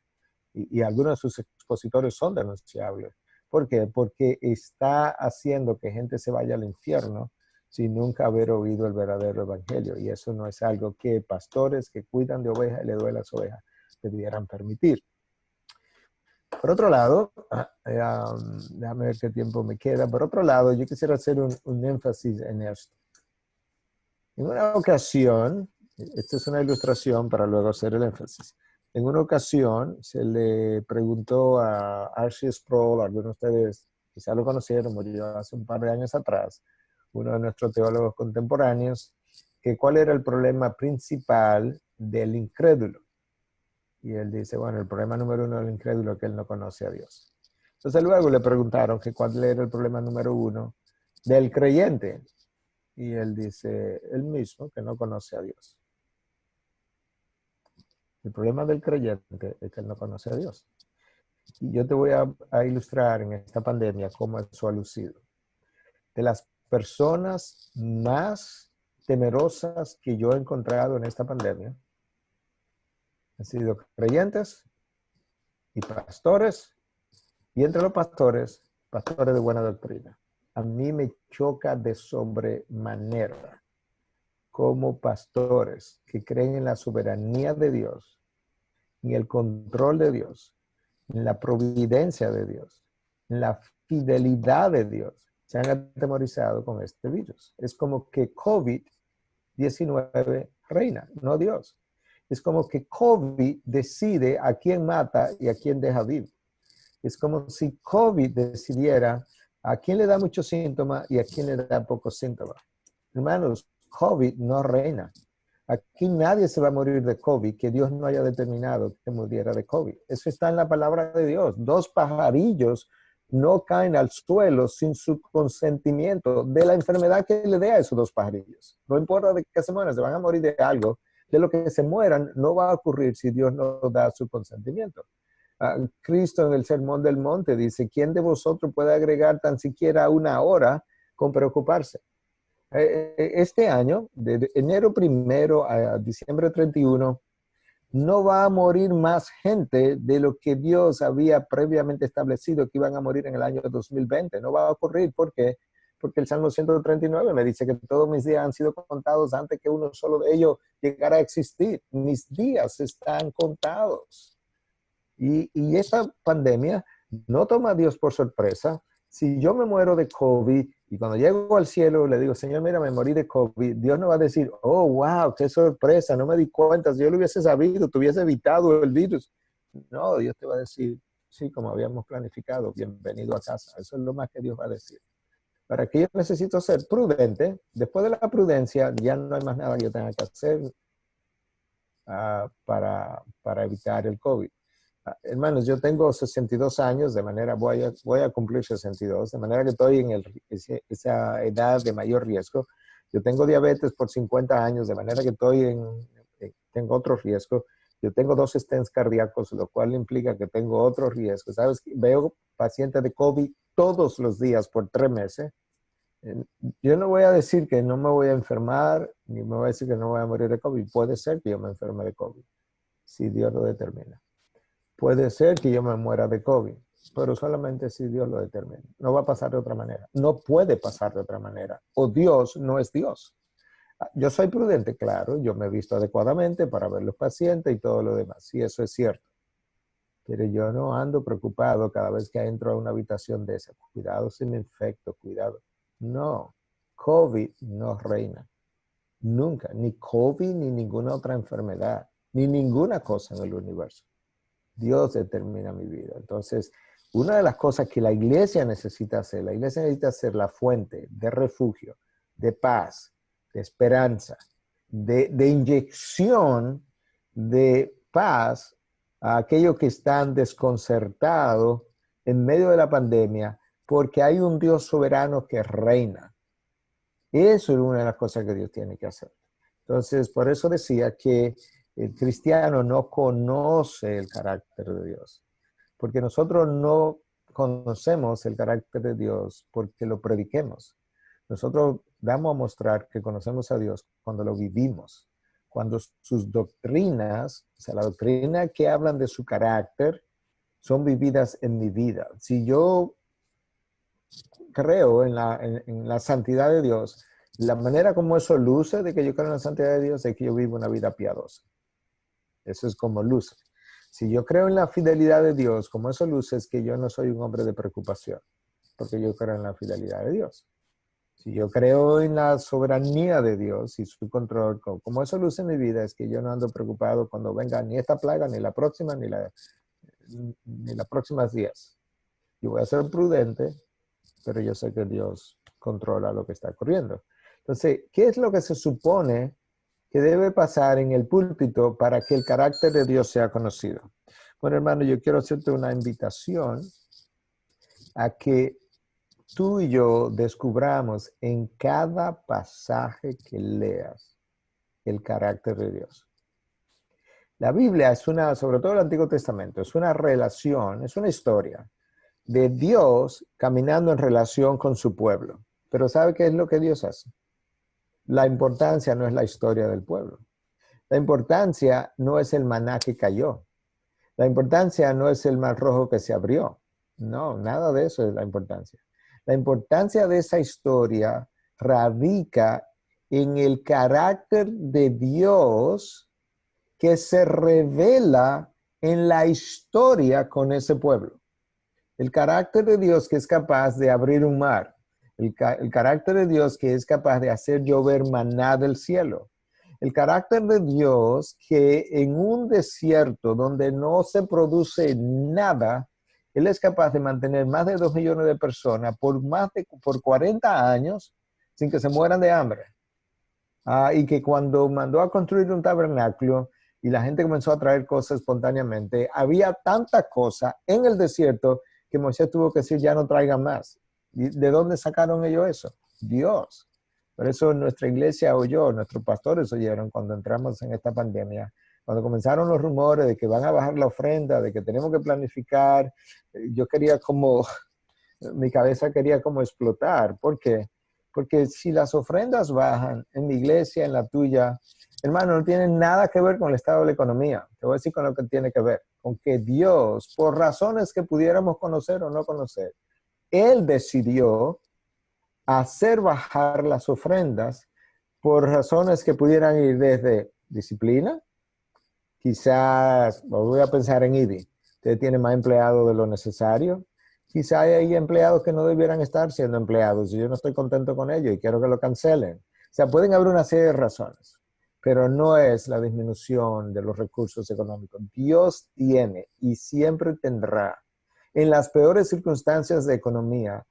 Y algunos de sus expositores son denunciables. ¿Por qué? Porque está haciendo que gente se vaya al infierno sin nunca haber oído el verdadero evangelio. Y eso no es algo que pastores que cuidan de ovejas y le duelen las ovejas debieran permitir. Por otro lado, déjame ver qué tiempo me queda. Por otro lado, yo quisiera hacer un énfasis en esto. En una ocasión, esta es una ilustración para luego hacer el énfasis. En una ocasión se le preguntó a R.C. Sproul, algunos de ustedes quizá lo conocieron, murió hace un par de años atrás, uno de nuestros teólogos contemporáneos, que cuál era el problema principal del incrédulo. Y él dice, bueno, el problema número uno del incrédulo es que él no conoce a Dios. Entonces luego le preguntaron que cuál era el problema número uno del creyente. Y él dice, él mismo, que no conoce a Dios. El problema del creyente es que él no conoce a Dios. Y yo te voy a ilustrar en esta pandemia cómo eso ha lucido. De las personas más temerosas que yo he encontrado en esta pandemia han sido creyentes y pastores, y entre los pastores, pastores de buena doctrina. A mí me choca de sobremanera como pastores que creen en la soberanía de Dios, en el control de Dios, en la providencia de Dios, en la fidelidad de Dios, se han atemorizado con este virus. Es como que COVID-19 reina, no Dios. Es como que COVID decide a quién mata y a quién deja vivo. Es como si COVID decidiera a quién le da muchos síntomas y a quién le da pocos síntomas. Hermanos, COVID no reina. Aquí nadie se va a morir de COVID, que Dios no haya determinado que muriera de COVID. Eso está en la palabra de Dios. 2 pajarillos no caen al suelo sin su consentimiento de la enfermedad que le dé a esos 2 pajarillos. No importa de qué se mueran, se van a morir de algo. De lo que se mueran no va a ocurrir si Dios no da su consentimiento. Cristo en el Sermón del Monte dice, ¿quién de vosotros puede agregar tan siquiera 1 hora con preocuparse? Este año, de enero 1 a diciembre 31, no va a morir más gente de lo que Dios había previamente establecido que iban a morir en el año 2020. No va a ocurrir. ¿Por qué? Porque el Salmo 139 me dice que todos mis días han sido contados antes que uno solo de ellos llegara a existir. Mis días están contados. Y esta pandemia no toma a Dios por sorpresa. Si yo me muero de COVID y cuando llego al cielo le digo, Señor, mira, me morí de COVID, Dios no va a decir, oh, wow, qué sorpresa, no me di cuenta, si yo lo hubiese sabido, te hubiese evitado el virus. No, Dios te va a decir, sí, como habíamos planificado, bienvenido a casa. Eso es lo más que Dios va a decir. Para que yo necesito ser prudente, después de la prudencia ya no hay más nada que yo tenga que hacer para evitar el COVID. Hermanos, yo tengo 62 años, de manera, voy a cumplir 62, de manera que estoy en esa edad de mayor riesgo. Yo tengo diabetes por 50 años, de manera que tengo otro riesgo. Yo tengo 2 stents cardíacos, lo cual implica que tengo otro riesgo. ¿Sabes? Veo pacientes de COVID todos los días por 3 meses. Yo no voy a decir que no me voy a enfermar, ni me voy a decir que no voy a morir de COVID. Puede ser que yo me enferme de COVID, si Dios lo determina. Puede ser que yo me muera de COVID, pero solamente si Dios lo determina. No va a pasar de otra manera. No puede pasar de otra manera. O Dios no es Dios. Yo soy prudente, claro. Yo me he visto adecuadamente para ver los pacientes y todo lo demás. Sí, eso es cierto. Pero yo no ando preocupado cada vez que entro a una habitación de esa. Cuidado si me infecto, cuidado. No, COVID no reina. Nunca. Ni COVID, ni ninguna otra enfermedad, ni ninguna cosa en el universo. Dios determina mi vida. Entonces, una de las cosas que la iglesia necesita ser la fuente de refugio, de paz, de esperanza, de inyección de paz a aquellos que están desconcertados en medio de la pandemia, porque hay un Dios soberano que reina. Eso es una de las cosas que Dios tiene que hacer. Entonces, por eso decía que el cristiano no conoce el carácter de Dios, porque nosotros no conocemos el carácter de Dios porque lo prediquemos. Nosotros damos a mostrar que conocemos a Dios cuando lo vivimos, cuando sus doctrinas, o sea, la doctrina que hablan de su carácter, son vividas en mi vida. Si yo creo en la santidad de Dios, la manera como eso luce de que yo creo en la santidad de Dios es que yo vivo una vida piadosa. Eso es como luce. Si yo creo en la fidelidad de Dios, como eso luce es que yo no soy un hombre de preocupación, porque yo creo en la fidelidad de Dios. Si yo creo en la soberanía de Dios y su control, como eso luce en mi vida, es que yo no ando preocupado cuando venga ni esta plaga, ni la próxima, ni las próximas días. Yo voy a ser prudente, pero yo sé que Dios controla lo que está ocurriendo. Entonces, ¿qué es lo que se supone que debe pasar en el púlpito para que el carácter de Dios sea conocido? Bueno, hermano, yo quiero hacerte una invitación a que tú y yo descubramos en cada pasaje que leas el carácter de Dios. La Biblia es sobre todo el Antiguo Testamento, es una relación, es una historia de Dios caminando en relación con su pueblo. Pero ¿sabe qué es lo que Dios hace? La importancia no es la historia del pueblo. La importancia no es el maná que cayó. La importancia no es el mar rojo que se abrió. No, nada de eso es la importancia. La importancia de esa historia radica en el carácter de Dios que se revela en la historia con ese pueblo. El carácter de Dios que es capaz de abrir un mar. El carácter de Dios que es capaz de hacer llover maná del cielo. El carácter de Dios que en un desierto donde no se produce nada, Él es capaz de mantener más de 2 millones de personas por 40 años sin que se mueran de hambre. Y que cuando mandó a construir un tabernáculo y la gente comenzó a traer cosas espontáneamente, había tanta cosa en el desierto que Moisés tuvo que decir, ya no traigan más. ¿Y de dónde sacaron ellos eso? Dios. Por eso nuestra iglesia oyó, nuestros pastores oyeron cuando entramos en esta pandemia, cuando comenzaron los rumores de que van a bajar la ofrenda, de que tenemos que planificar, yo quería como, mi cabeza quería como explotar. ¿Por qué? Porque si las ofrendas bajan en mi iglesia, en la tuya, hermano, no tiene nada que ver con el estado de la economía. Te voy a decir con lo que tiene que ver. Con que Dios, por razones que pudiéramos conocer o no conocer, Él decidió hacer bajar las ofrendas por razones que pudieran ir desde disciplina, quizás, voy a pensar en IDI, usted tiene más empleados de lo necesario, quizás hay empleados que no debieran estar siendo empleados y yo no estoy contento con ello y quiero que lo cancelen. O sea, pueden haber una serie de razones, pero no es la disminución de los recursos económicos. Dios tiene y siempre tendrá, en las peores circunstancias de economía,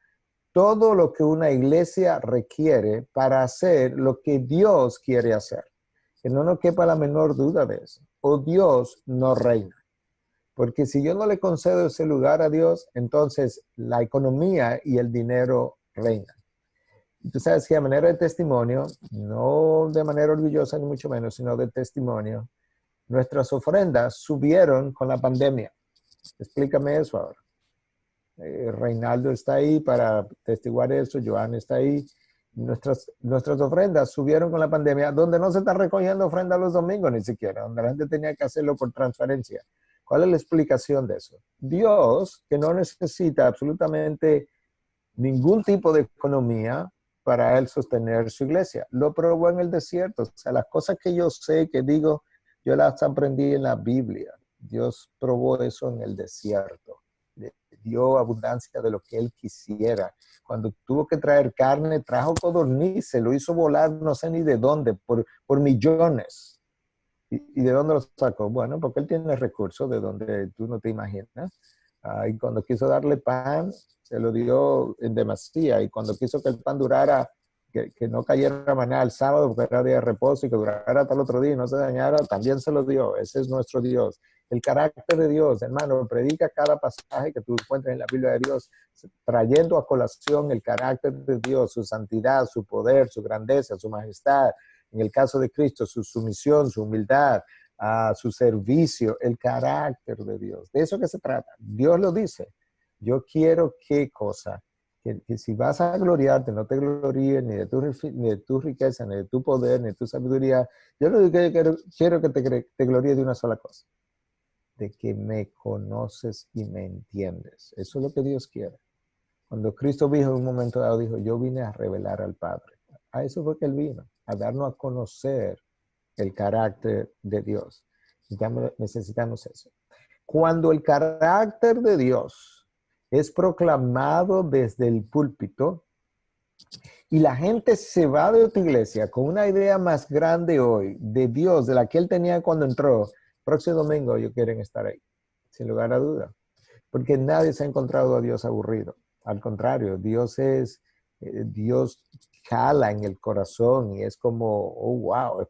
todo lo que una iglesia requiere para hacer lo que Dios quiere hacer. Que no nos quepa la menor duda de eso. O Dios no reina. Porque si yo no le concedo ese lugar a Dios, entonces la economía y el dinero reinan. Y tú sabes que a manera de testimonio, no de manera orgullosa ni mucho menos, sino de testimonio, nuestras ofrendas subieron con la pandemia. Explícame eso ahora. Reinaldo está ahí para testiguar eso, Joan está ahí. Nuestras ofrendas subieron con la pandemia, donde no se está recogiendo ofrendas los domingos ni siquiera, donde la gente tenía que hacerlo por transferencia. ¿Cuál es la explicación de eso? Dios, que no necesita absolutamente ningún tipo de economía para él sostener su iglesia, lo probó en el desierto. O sea, las cosas que yo sé, que digo, yo las aprendí en la Biblia. Dios probó eso en el desierto. Dio abundancia de lo que él quisiera. Cuando tuvo que traer carne, trajo codornices, lo hizo volar no sé ni de dónde, por millones. ¿Y de dónde lo sacó? Bueno, porque él tiene recursos de donde tú no te imaginas. Y cuando quiso darle pan, se lo dio en demasía. Y cuando quiso que el pan durara, que no cayera maná el sábado, porque era día de reposo, y que durara hasta el otro día y no se dañara, también se lo dio. Ese es nuestro Dios. El carácter de Dios, hermano, predica cada pasaje que tú encuentres en la Biblia de Dios, trayendo a colación el carácter de Dios, su santidad, su poder, su grandeza, su majestad. En el caso de Cristo, su sumisión, su humildad, su servicio, el carácter de Dios. De eso que se trata. Dios lo dice. Yo quiero qué cosa. Que si vas a gloriarte, no te gloríes ni de tu riqueza, ni de tu poder, ni de tu sabiduría. Yo lo que quiero que te gloríes de una sola cosa. De que me conoces y me entiendes. Eso es lo que Dios quiere. Cuando Cristo dijo en un momento dado, dijo, yo vine a revelar al Padre. A eso fue que Él vino, a darnos a conocer el carácter de Dios. Necesitamos eso. Cuando el carácter de Dios es proclamado desde el púlpito y la gente se va de otra iglesia con una idea más grande hoy de Dios, de la que Él tenía cuando entró, próximo domingo ellos quieren estar ahí, sin lugar a duda. Porque nadie se ha encontrado a Dios aburrido. Al contrario, Dios cala en el corazón y es como, oh, wow, es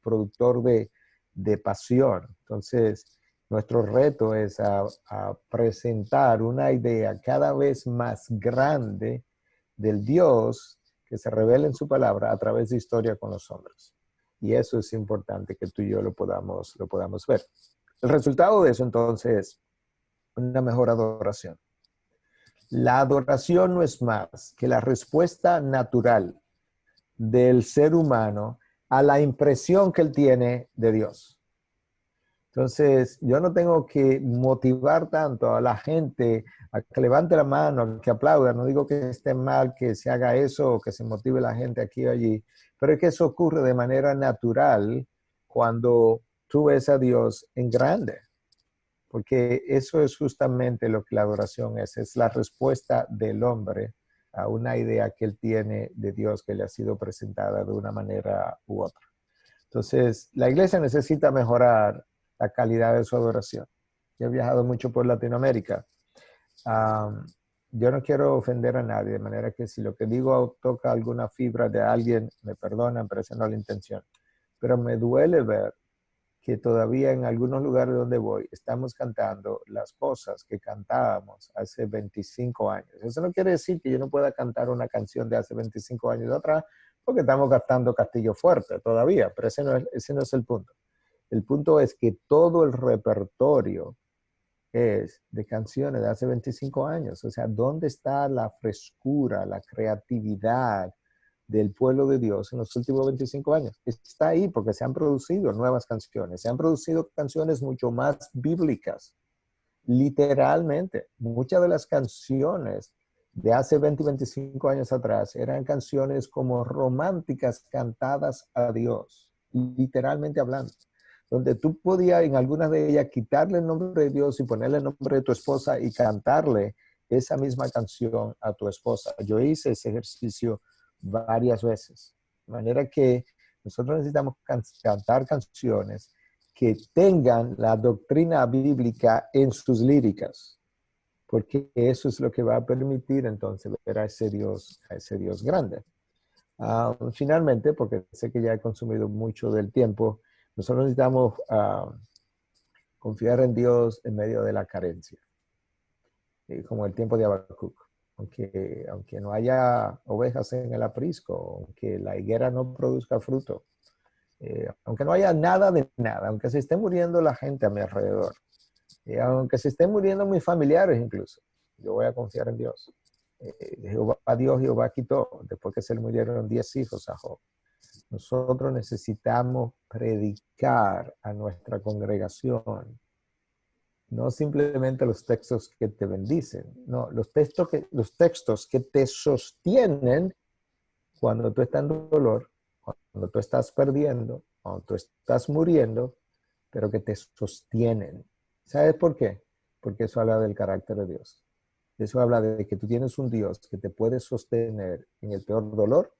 productor de pasión. Entonces, nuestro reto es a presentar una idea cada vez más grande del Dios que se revela en su palabra a través de historia con los hombres. Y eso es importante que tú y yo lo podamos ver. El resultado de eso entonces es una mejor adoración. La adoración no es más que la respuesta natural del ser humano a la impresión que él tiene de Dios. Entonces, yo no tengo que motivar tanto a la gente a que levante la mano, a que aplauda. No digo que esté mal que se haga eso o que se motive la gente aquí o allí, pero es que eso ocurre de manera natural cuando tú ves a Dios en grande. Porque eso es justamente lo que la adoración es la respuesta del hombre a una idea que él tiene de Dios que le ha sido presentada de una manera u otra. Entonces, la iglesia necesita mejorar la calidad de su adoración. Yo he viajado mucho por Latinoamérica. Um, yo no quiero ofender a nadie, de manera que si lo que digo toca alguna fibra de alguien, me perdonan, pero esa no es la intención. Pero me duele ver que todavía en algunos lugares donde voy estamos cantando las cosas que cantábamos hace 25 años. Eso no quiere decir que yo no pueda cantar una canción de hace 25 años atrás, porque estamos cantando Castillo Fuerte todavía, pero ese no es el punto. El punto es que todo el repertorio es de canciones de hace 25 años. O sea, ¿dónde está la frescura, la creatividad del pueblo de Dios en los últimos 25 años? Está ahí porque se han producido nuevas canciones, se han producido canciones mucho más bíblicas, literalmente. Muchas de las canciones de hace 20, 25 años atrás eran canciones como románticas cantadas a Dios, literalmente hablando, donde tú podías en algunas de ellas quitarle el nombre de Dios y ponerle el nombre de tu esposa y cantarle esa misma canción a tu esposa. Yo hice ese ejercicio varias veces. De manera que nosotros necesitamos cantar canciones que tengan la doctrina bíblica en sus líricas, porque eso es lo que va a permitir entonces ver a ese Dios grande. Finalmente, porque sé que ya he consumido mucho del tiempo, nosotros necesitamos confiar en Dios en medio de la carencia, como el tiempo de Habacuc. Aunque no haya ovejas en el aprisco, aunque la higuera no produzca fruto, aunque no haya nada de nada, aunque se esté muriendo la gente a mi alrededor, aunque se estén muriendo mis familiares incluso, yo voy a confiar en Dios. Jehová quitó, después que se le murieron 10 hijos a Job. Nosotros necesitamos predicar a nuestra congregación, no simplemente los textos que te bendicen, no, los textos que te sostienen cuando tú estás en dolor, cuando tú estás perdiendo, cuando tú estás muriendo, pero que te sostienen. ¿Sabes por qué? Porque eso habla del carácter de Dios. Eso habla de que tú tienes un Dios que te puede sostener en el peor dolor,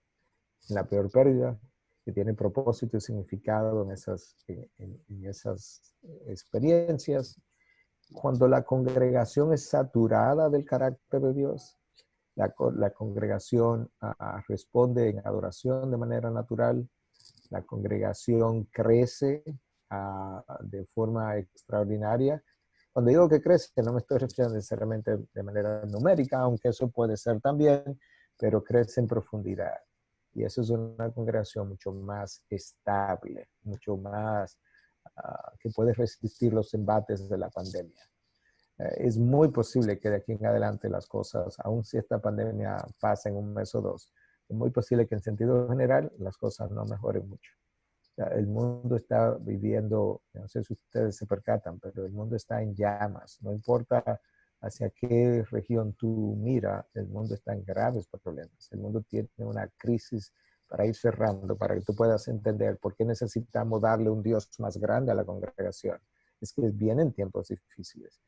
en la peor pérdida, que tiene propósito y significado en esas experiencias. Cuando la congregación es saturada del carácter de Dios, la congregación responde en adoración de manera natural, la congregación crece de forma extraordinaria. Cuando digo que crece, no me estoy refiriendo necesariamente de manera numérica, aunque eso puede ser también, pero crece en profundidad. Y eso es una congregación mucho más estable, mucho más que puede resistir los embates de la pandemia. Es muy posible que de aquí en adelante las cosas, aun si esta pandemia pasa en un mes o dos, es muy posible que en sentido general las cosas no mejoren mucho. O sea, el mundo está viviendo, no sé si ustedes se percatan, pero el mundo está en llamas. No importa hacia qué región tú miras, el mundo está en graves problemas. El mundo tiene una crisis para ir cerrando, para que tú puedas entender por qué necesitamos darle un Dios más grande a la congregación. Es que vienen tiempos difíciles.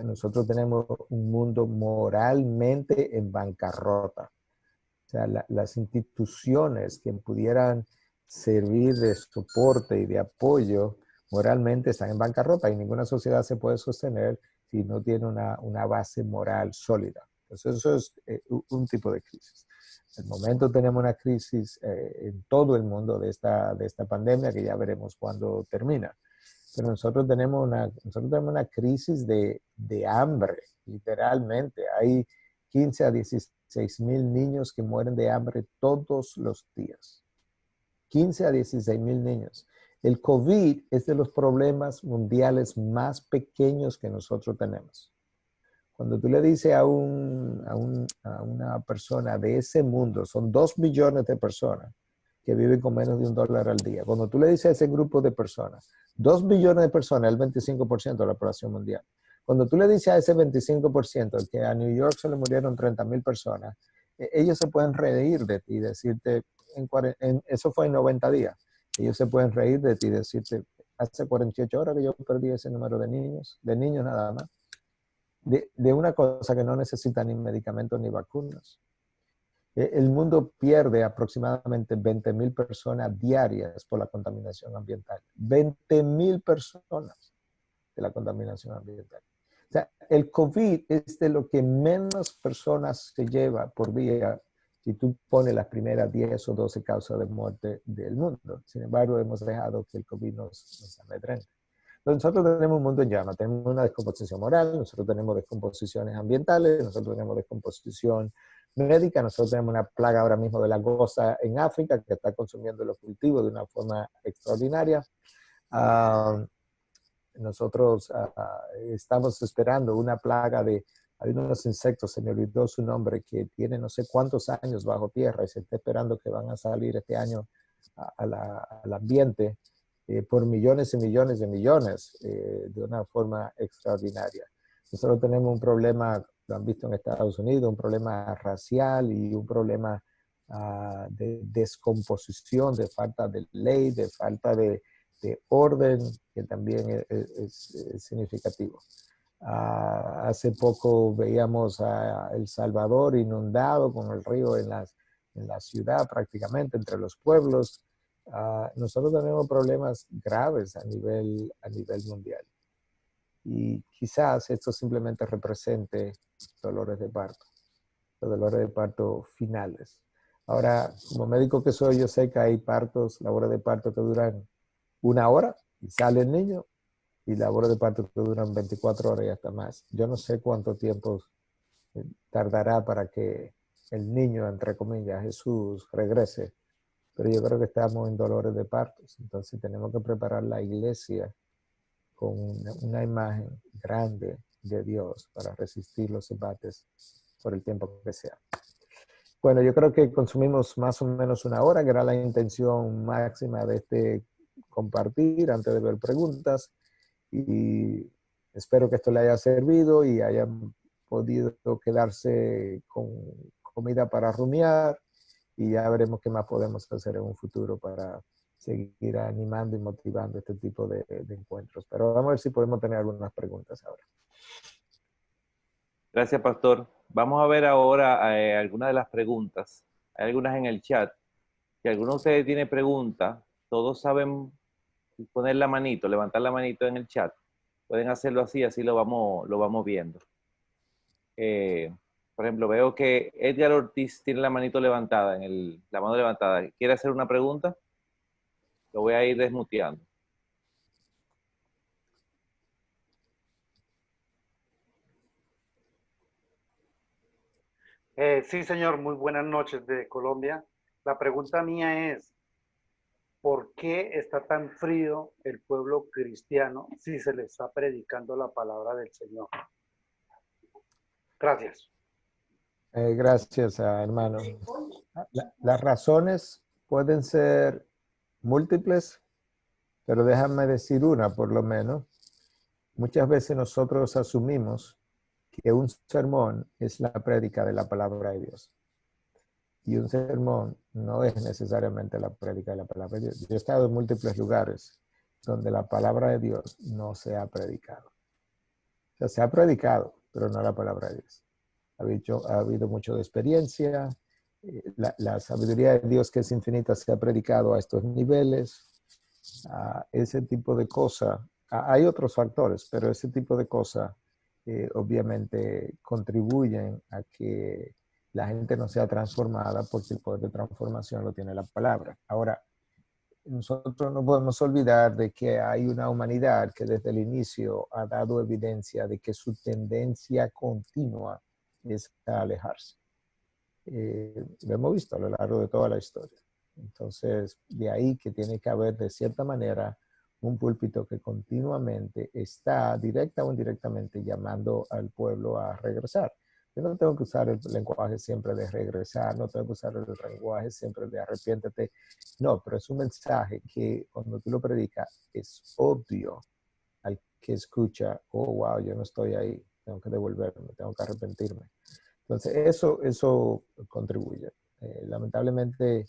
Nosotros tenemos un mundo moralmente en bancarrota. O sea, las instituciones que pudieran servir de soporte y de apoyo moralmente están en bancarrota y ninguna sociedad se puede sostener si no tiene una base moral sólida. Entonces, eso es un tipo de crisis. En el momento tenemos una crisis en todo el mundo de esta pandemia que ya veremos cuándo termina. Pero nosotros tenemos una crisis de hambre, literalmente. Hay 15 a 16,000 niños que mueren de hambre todos los días. 15 a 16,000 niños. El COVID es de los problemas mundiales más pequeños que nosotros tenemos. Cuando tú le dices a una persona de ese mundo, son 2 billones de personas que viven con menos de $1 al día. Cuando tú le dices a ese grupo de personas, 2 billones de personas, el 25% de la población mundial. Cuando tú le dices a ese 25% que a New York se le murieron 30,000 personas, ellos se pueden reír de ti y decirte, eso fue en 90 días, ellos se pueden reír de ti y decirte, hace 48 horas que yo perdí ese número de niños nada más, de una cosa que no necesita ni medicamentos ni vacunas. El mundo pierde aproximadamente 20,000 personas diarias por la contaminación ambiental. 20,000 personas de la contaminación ambiental. O sea, el COVID es de lo que menos personas se lleva por día si tú pones las primeras 10 o 12 causas de muerte del mundo. Sin embargo, hemos dejado que el COVID nos amedrente. Entonces, nosotros tenemos un mundo en llama, tenemos una descomposición moral, nosotros tenemos descomposiciones ambientales, nosotros tenemos descomposición médica, nosotros tenemos una plaga ahora mismo de langosta en África que está consumiendo los cultivos de una forma extraordinaria. Nosotros estamos esperando una plaga de, hay unos insectos, se me olvidó su nombre, que tienen no sé cuántos años bajo tierra y se está esperando que van a salir este año al ambiente por millones y millones de millones de una forma extraordinaria. Nosotros tenemos un problema, lo han visto en Estados Unidos, un problema racial y un problema de descomposición, de falta de ley, de falta de orden, que también es significativo. Hace poco veíamos a El Salvador inundado con el río en la ciudad prácticamente, entre los pueblos. Nosotros tenemos problemas graves a nivel mundial. Y quizás esto simplemente represente dolores de parto, los dolores de parto finales. Ahora, como médico que soy, yo sé que hay partos, labores de parto que duran 1 hora y sale el niño, y labores de parto que duran 24 horas y hasta más. Yo no sé cuánto tiempo tardará para que el niño, entre comillas, Jesús, regrese, pero yo creo que estamos en dolores de partos. Entonces tenemos que preparar la iglesia con una imagen grande de Dios para resistir los embates por el tiempo que sea. Bueno, yo creo que consumimos más o menos 1 hora, que era la intención máxima de este compartir antes de ver preguntas. Y espero que esto le haya servido y hayan podido quedarse con comida para rumiar, y ya veremos qué más podemos hacer en un futuro para seguir animando y motivando este tipo de encuentros. Pero vamos a ver si podemos tener algunas preguntas ahora. Gracias, Pastor. Vamos a ver ahora algunas de las preguntas. Hay algunas en el chat. Si alguno de ustedes tiene preguntas, todos saben poner la manito, levantar la manito en el chat. Pueden hacerlo así, así lo vamos viendo. Por ejemplo, veo que Edgar Ortiz tiene la manito levantada, la mano levantada. ¿Quiere hacer una pregunta? Lo voy a ir desmuteando. Sí, señor, muy buenas noches de Colombia. La pregunta mía es, ¿por qué está tan frío el pueblo cristiano si se le está predicando la palabra del Señor? Gracias. Gracias, hermano. Las razones pueden ser múltiples, pero déjame decir una por lo menos. Muchas veces nosotros asumimos que un sermón es la prédica de la palabra de Dios. Y un sermón no es necesariamente la prédica de la palabra de Dios. Yo he estado en múltiples lugares donde la palabra de Dios no se ha predicado. O sea, se ha predicado, pero no la palabra de Dios. Ha habido mucho de experiencia. La sabiduría de Dios, que es infinita, se ha predicado a estos niveles. Ese tipo de cosas. Hay otros factores, pero ese tipo de cosas obviamente contribuyen a que la gente no sea transformada, porque el poder de transformación lo tiene la palabra. Ahora, nosotros no podemos olvidar de que hay una humanidad que desde el inicio ha dado evidencia de que su tendencia continua es a alejarse. Lo hemos visto a lo largo de toda la historia. Entonces, de ahí que tiene que haber, de cierta manera, un púlpito que continuamente está, directa o indirectamente, llamando al pueblo a regresar. Yo no tengo que usar el lenguaje siempre de regresar, no tengo que usar el lenguaje siempre de arrepiéntete. No, pero es un mensaje que cuando tú lo predicas es obvio al que escucha, oh, wow, yo no estoy ahí, tengo que devolverme, tengo que arrepentirme. Entonces, eso contribuye. Lamentablemente,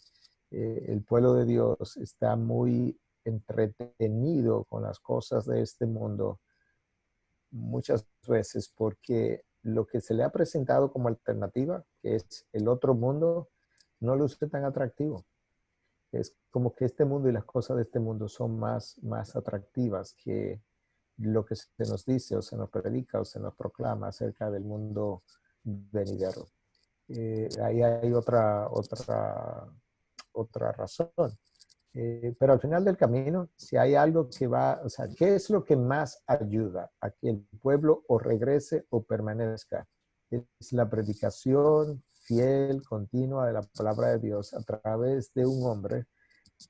el pueblo de Dios está muy entretenido con las cosas de este mundo muchas veces, porque lo que se le ha presentado como alternativa, que es el otro mundo, no luce tan atractivo. Es como que este mundo y las cosas de este mundo son más atractivas que lo que se nos dice o se nos predica o se nos proclama acerca del mundo venidero. Ahí hay otra razón. Pero al final del camino, si hay algo que va, o sea, ¿qué es lo que más ayuda a que el pueblo o regrese o permanezca? Es la predicación fiel, continua de la palabra de Dios a través de un hombre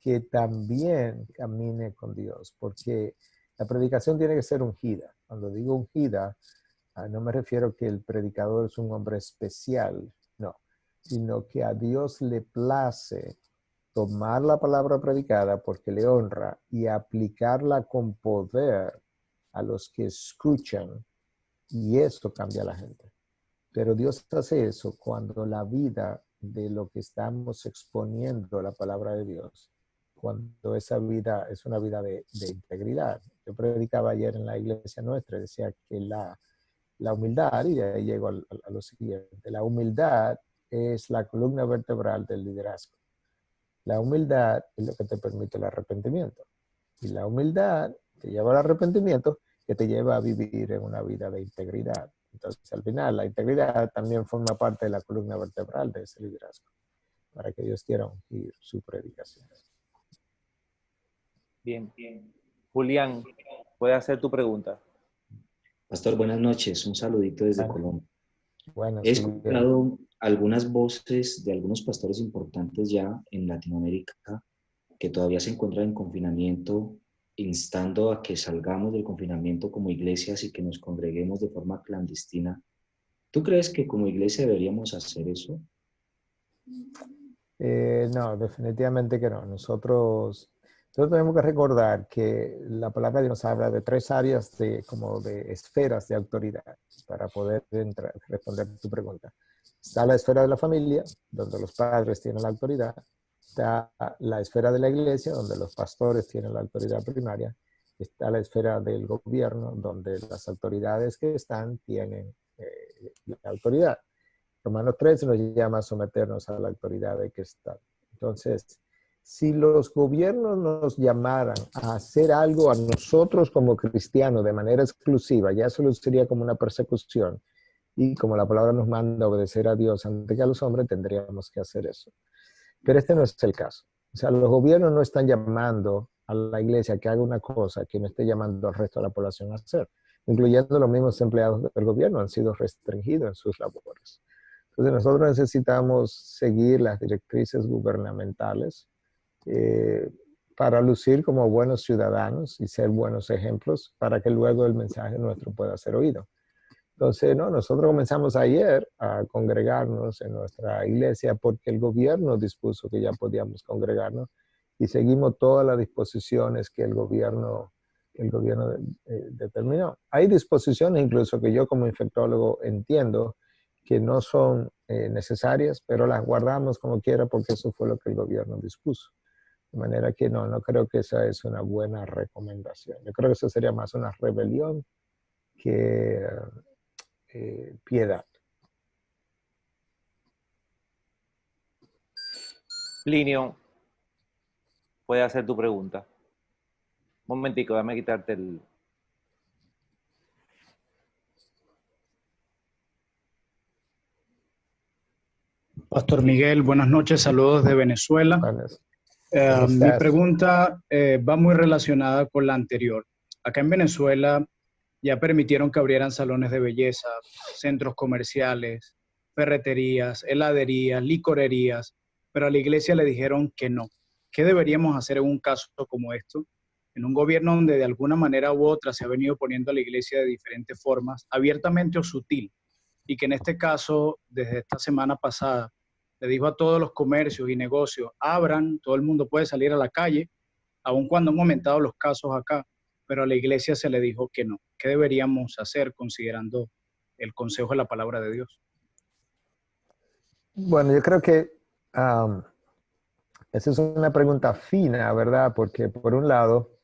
que también camine con Dios, porque la predicación tiene que ser ungida. Cuando digo ungida, no me refiero que el predicador es un hombre especial, no, sino que a Dios le place tomar la palabra predicada porque le honra y aplicarla con poder a los que escuchan, y eso cambia a la gente. Pero Dios hace eso cuando la vida de lo que estamos exponiendo, la palabra de Dios, cuando esa vida es una vida de integridad. Yo predicaba ayer en la iglesia nuestra, decía que la humildad, y de ahí llego a lo siguiente, la humildad es la columna vertebral del liderazgo. La humildad es lo que te permite el arrepentimiento. Y la humildad te lleva al arrepentimiento, que te lleva a vivir en una vida de integridad. Entonces, al final, la integridad también forma parte de la columna vertebral de ese liderazgo, para que Dios quiera ungir su predicación. Bien. Julián, puedes hacer tu pregunta. Pastor, buenas noches. Un saludito desde Colombia. Bueno, He escuchado algunas voces de algunos pastores importantes ya en Latinoamérica que todavía se encuentran en confinamiento, instando a que salgamos del confinamiento como iglesias y que nos congreguemos de forma clandestina. ¿Tú crees que como iglesia deberíamos hacer eso? No, definitivamente que no. Nosotros tenemos que recordar que la palabra de Dios habla de tres áreas como de esferas de autoridad para poder responder a tu pregunta. Está la esfera de la familia, donde los padres tienen la autoridad. Está la esfera de la iglesia, donde los pastores tienen la autoridad primaria. Está la esfera del gobierno, donde las autoridades que están tienen la autoridad. Romanos 13 nos llama a someternos a la autoridad de que está. Entonces, si los gobiernos nos llamaran a hacer algo a nosotros como cristianos de manera exclusiva, ya eso sería como una persecución. Y como la palabra nos manda a obedecer a Dios antes que a los hombres, tendríamos que hacer eso. Pero este no es el caso. O sea, los gobiernos no están llamando a la iglesia que haga una cosa que no esté llamando al resto de la población a hacer. Incluyendo los mismos empleados del gobierno han sido restringidos en sus labores. Entonces nosotros necesitamos seguir las directrices gubernamentales para lucir como buenos ciudadanos y ser buenos ejemplos para que luego el mensaje nuestro pueda ser oído. Entonces, no, nosotros comenzamos ayer a congregarnos en nuestra iglesia porque el gobierno dispuso que ya podíamos congregarnos y seguimos todas las disposiciones que el gobierno determinó. Hay disposiciones incluso que yo como infectólogo entiendo que no son necesarias, pero las guardamos como quiera porque eso fue lo que el gobierno dispuso. De manera que no creo que esa es una buena recomendación. Yo creo que eso sería más una rebelión que piedad. Plinio, puedes hacer tu pregunta. Un momentico, déjame quitarte el... Pastor Miguel, buenas noches, saludos de Venezuela. Mi pregunta va muy relacionada con la anterior. Acá en Venezuela ya permitieron que abrieran salones de belleza, centros comerciales, ferreterías, heladerías, licorerías, pero a la iglesia le dijeron que no. ¿Qué deberíamos hacer en un caso como esto? En un gobierno donde de alguna manera u otra se ha venido poniendo a la iglesia de diferentes formas, abiertamente o sutil, y que en este caso, desde esta semana pasada, le dijo a todos los comercios y negocios, abran, todo el mundo puede salir a la calle, aun cuando han aumentado los casos acá, pero a la iglesia se le dijo que no. ¿Qué deberíamos hacer considerando el consejo de la palabra de Dios? Bueno, yo creo que esa es una pregunta fina, ¿verdad? Porque por un lado,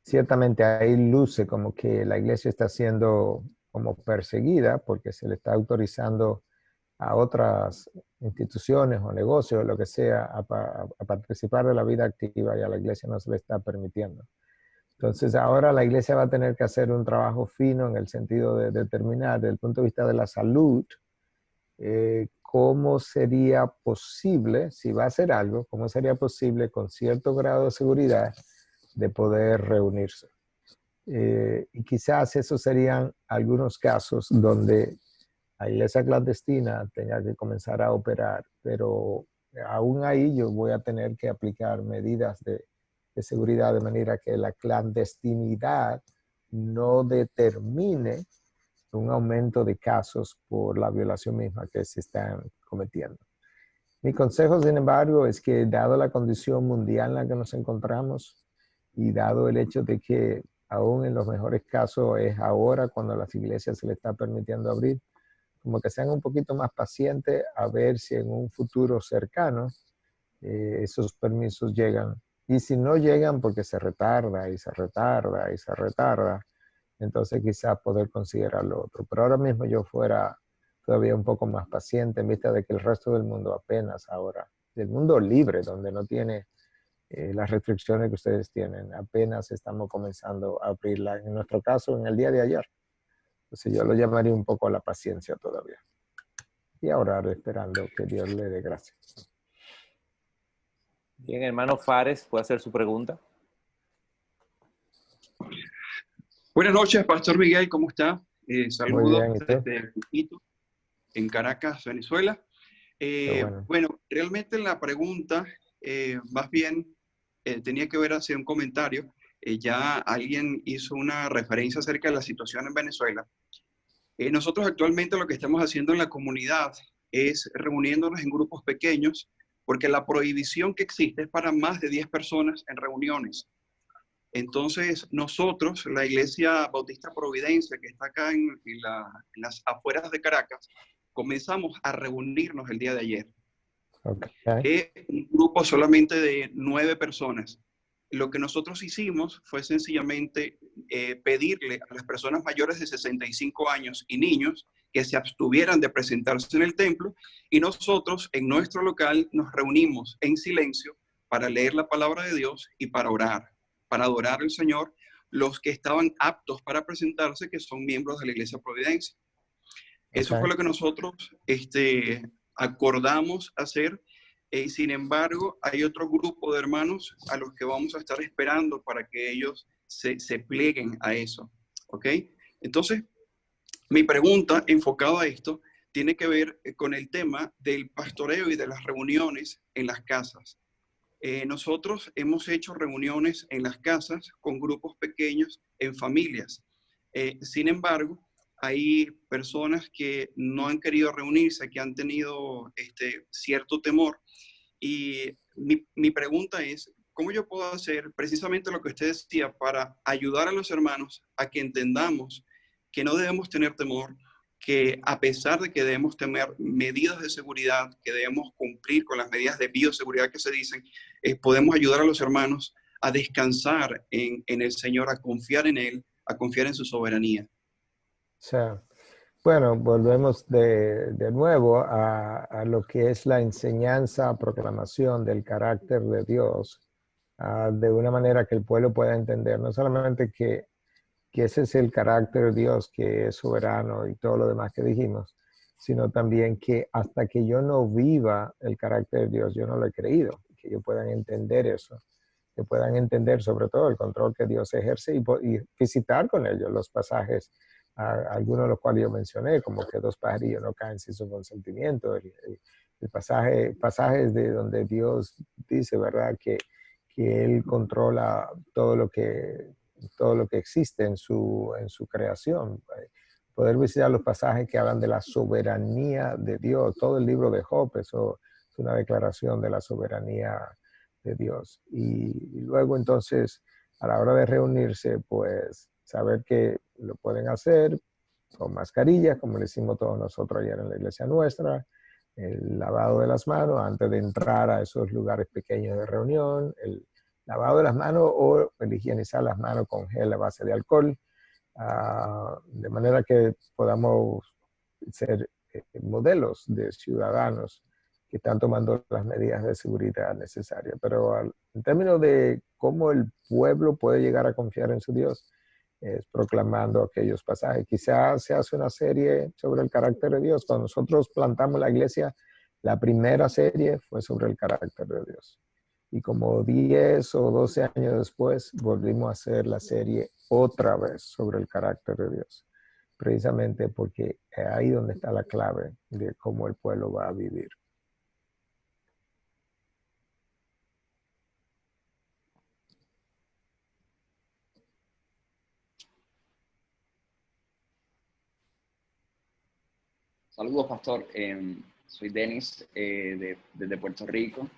ciertamente ahí luce como que la iglesia está siendo como perseguida porque se le está autorizando a otras instituciones o negocios, lo que sea, a participar de la vida activa, y a la iglesia no se le está permitiendo. Entonces ahora la iglesia va a tener que hacer un trabajo fino en el sentido de determinar, desde el punto de vista de la salud, cómo sería posible, si va a hacer algo, cómo sería posible con cierto grado de seguridad de poder reunirse. Y quizás esos serían algunos casos donde la iglesia clandestina tenga que comenzar a operar, pero aún ahí yo voy a tener que aplicar medidas de seguridad de manera que la clandestinidad no determine un aumento de casos por la violación misma que se están cometiendo. Mi consejo, sin embargo, es que dado la condición mundial en la que nos encontramos y dado el hecho de que aún en los mejores casos es ahora cuando a las iglesias se les está permitiendo abrir, como que sean un poquito más pacientes a ver si en un futuro cercano esos permisos llegan. Y si no llegan porque se retarda y se retarda y se retarda, entonces quizás poder considerar lo otro. Pero ahora mismo yo fuera todavía un poco más paciente en vista de que el resto del mundo apenas ahora, del mundo libre, donde no tiene las restricciones que ustedes tienen, apenas estamos comenzando a abrirla. En nuestro caso, en el día de ayer. Entonces yo lo llamaría un poco a la paciencia todavía. Y a orar esperando que Dios le dé gracia. Bien, hermano Fares, ¿puede hacer su pregunta? Buenas noches, Pastor Miguel, ¿cómo está? Saludos Muy bien, desde Quito, en Caracas, Venezuela. Bueno, realmente la pregunta, más bien, tenía que ver hacia un comentario. Ya alguien hizo una referencia acerca de la situación en Venezuela. Nosotros actualmente lo que estamos haciendo en la comunidad es reuniéndonos en grupos pequeños, porque la prohibición que existe es para más de 10 personas en reuniones. Entonces, nosotros, la Iglesia Bautista Providencia, que está acá en las afueras de Caracas, comenzamos a reunirnos el día de ayer. Un grupo solamente de 9 personas. Lo que nosotros hicimos fue sencillamente pedirle a las personas mayores de 65 años y niños que se abstuvieran de presentarse en el templo, y nosotros en nuestro local nos reunimos en silencio para leer la palabra de Dios y para orar, para adorar al Señor, los que estaban aptos para presentarse, que son miembros de la Iglesia Providencia. Eso fue lo que nosotros acordamos hacer. Sin embargo, hay otro grupo de hermanos a los que vamos a estar esperando para que ellos se plieguen a eso. ¿Ok? Entonces, mi pregunta enfocada a esto tiene que ver con el tema del pastoreo y de las reuniones en las casas. Nosotros hemos hecho reuniones en las casas con grupos pequeños en familias. Sin embargo, hay personas que no han querido reunirse, que han tenido cierto temor. Y mi pregunta es, ¿cómo yo puedo hacer precisamente lo que usted decía para ayudar a los hermanos a que entendamos que no debemos tener temor, que a pesar de que debemos tener medidas de seguridad, que debemos cumplir con las medidas de bioseguridad que se dicen, podemos ayudar a los hermanos a descansar en el Señor, a confiar en Él, a confiar en su soberanía? Sí. Bueno, volvemos de nuevo a lo que es la enseñanza, proclamación del carácter de Dios, de una manera que el pueblo pueda entender, no solamente que ese es el carácter de Dios, que es soberano y todo lo demás que dijimos, sino también que hasta que yo no viva el carácter de Dios, yo no lo he creído, que ellos puedan entender eso, que puedan entender sobre todo el control que Dios ejerce y visitar con ellos los pasajes, algunos de los cuales yo mencioné, como que 2 pajarillos no caen sin su consentimiento, el pasajes de donde Dios dice, ¿verdad?, que Él controla todo lo que existe en su creación. Poder visitar los pasajes que hablan de la soberanía de Dios, todo el libro de Job, eso es una declaración de la soberanía de Dios. Y luego entonces, a la hora de reunirse, pues saber que lo pueden hacer con mascarillas, como le hicimos todos nosotros ayer en la iglesia nuestra, el lavado de las manos antes de entrar a esos lugares pequeños de reunión, el lavado de las manos o el higienizar las manos con gel a base de alcohol, de manera que podamos ser modelos de ciudadanos que están tomando las medidas de seguridad necesarias. Pero en términos de cómo el pueblo puede llegar a confiar en su Dios, es proclamando aquellos pasajes. Quizás se hace una serie sobre el carácter de Dios. Cuando nosotros plantamos la iglesia, la primera serie fue sobre el carácter de Dios. Y como 10 o 12 años después, volvimos a hacer la serie otra vez sobre el carácter de Dios. Precisamente porque es ahí donde está la clave de cómo el pueblo va a vivir. Saludos, pastor. Soy Denis desde Puerto Rico.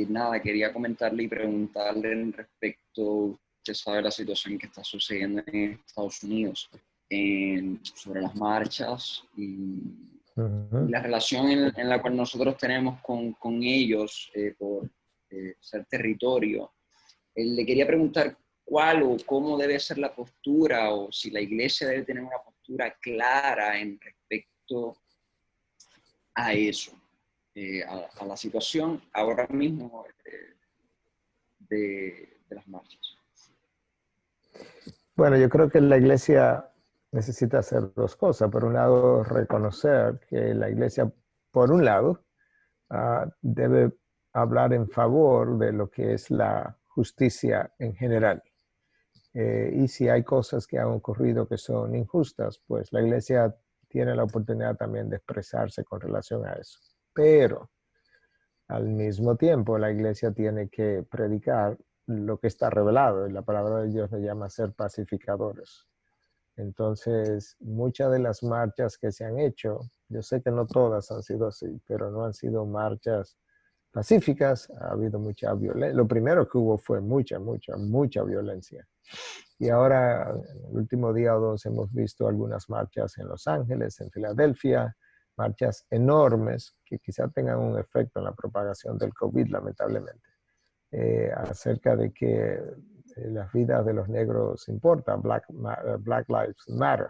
Nada, quería comentarle y preguntarle respecto, usted sabe la situación que está sucediendo en Estados Unidos sobre las marchas y la relación en la cual nosotros tenemos con ellos por ser territorio. Le quería preguntar cuál o cómo debe ser la postura o si la iglesia debe tener una postura clara en respecto a eso, a la situación ahora mismo de las marchas. Bueno, yo creo que la iglesia necesita hacer dos cosas. Por un lado, reconocer que la iglesia, por un lado, debe hablar en favor de lo que es la justicia en general. Y si hay cosas que han ocurrido que son injustas, pues la iglesia tiene la oportunidad también de expresarse con relación a eso. Pero al mismo tiempo la iglesia tiene que predicar lo que está revelado, y la palabra de Dios le llama ser pacificadores. Entonces, muchas de las marchas que se han hecho, yo sé que no todas han sido así, pero no han sido marchas pacíficas, ha habido mucha violencia. Lo primero que hubo fue mucha violencia. Y ahora, en el último día o dos, hemos visto algunas marchas en Los Ángeles, en Filadelfia, marchas enormes que quizá tengan un efecto en la propagación del COVID, lamentablemente, acerca de que las vidas de los negros importan, Black Lives Matter.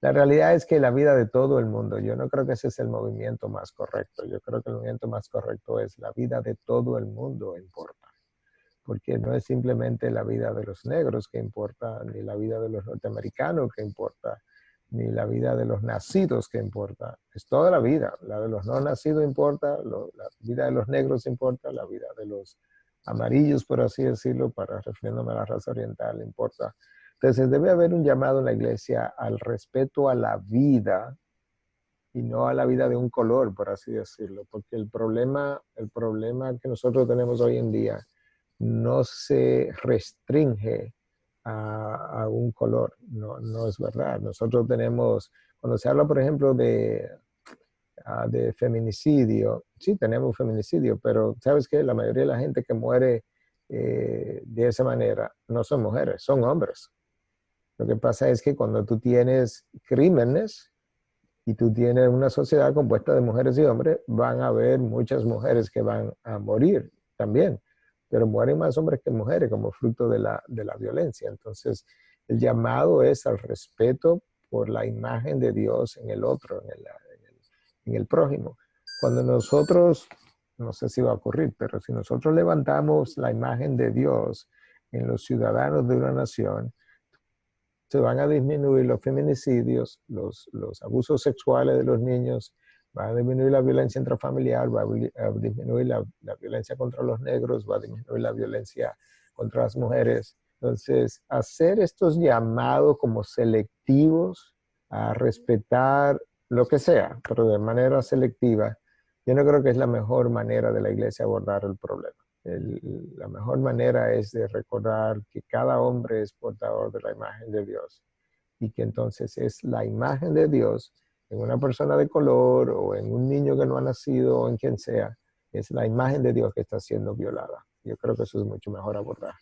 La realidad es que la vida de todo el mundo, yo no creo que ese es el movimiento más correcto. Yo creo que el movimiento más correcto es la vida de todo el mundo importa. Porque no es simplemente la vida de los negros que importa, ni la vida de los norteamericanos que importa, ni la vida de los nacidos que importa. Es toda la vida. La de los no nacidos importa, la vida de los negros importa, la vida de los amarillos, por así decirlo, para refiriéndome a la raza oriental, importa. Entonces debe haber un llamado en la iglesia al respeto a la vida y no a la vida de un color, por así decirlo, porque el problema que nosotros tenemos hoy en día no se restringe a un color, no es verdad. Nosotros tenemos, cuando se habla, por ejemplo, de feminicidio, sí tenemos feminicidio, pero ¿sabes qué? La mayoría de la gente que muere de esa manera no son mujeres, son hombres. Lo que pasa es que cuando tú tienes crímenes y tú tienes una sociedad compuesta de mujeres y hombres, van a haber muchas mujeres que van a morir también, pero mueren más hombres que mujeres como fruto de la violencia. Entonces, el llamado es al respeto por la imagen de Dios en el otro, en el prójimo. Cuando nosotros, no sé si va a ocurrir, pero si nosotros levantamos la imagen de Dios en los ciudadanos de una nación, se van a disminuir los feminicidios, los abusos sexuales de los niños, va a disminuir la violencia intrafamiliar, va a disminuir la violencia contra los negros, va a disminuir la violencia contra las mujeres. Entonces, hacer estos llamados como selectivos a respetar lo que sea, pero de manera selectiva, yo no creo que es la mejor manera de la iglesia abordar el problema. La mejor manera es de recordar que cada hombre es portador de la imagen de Dios y que entonces es la imagen de Dios en una persona de color o en un niño que no ha nacido o en quien sea, es la imagen de Dios que está siendo violada. Yo creo que eso es mucho mejor abordar.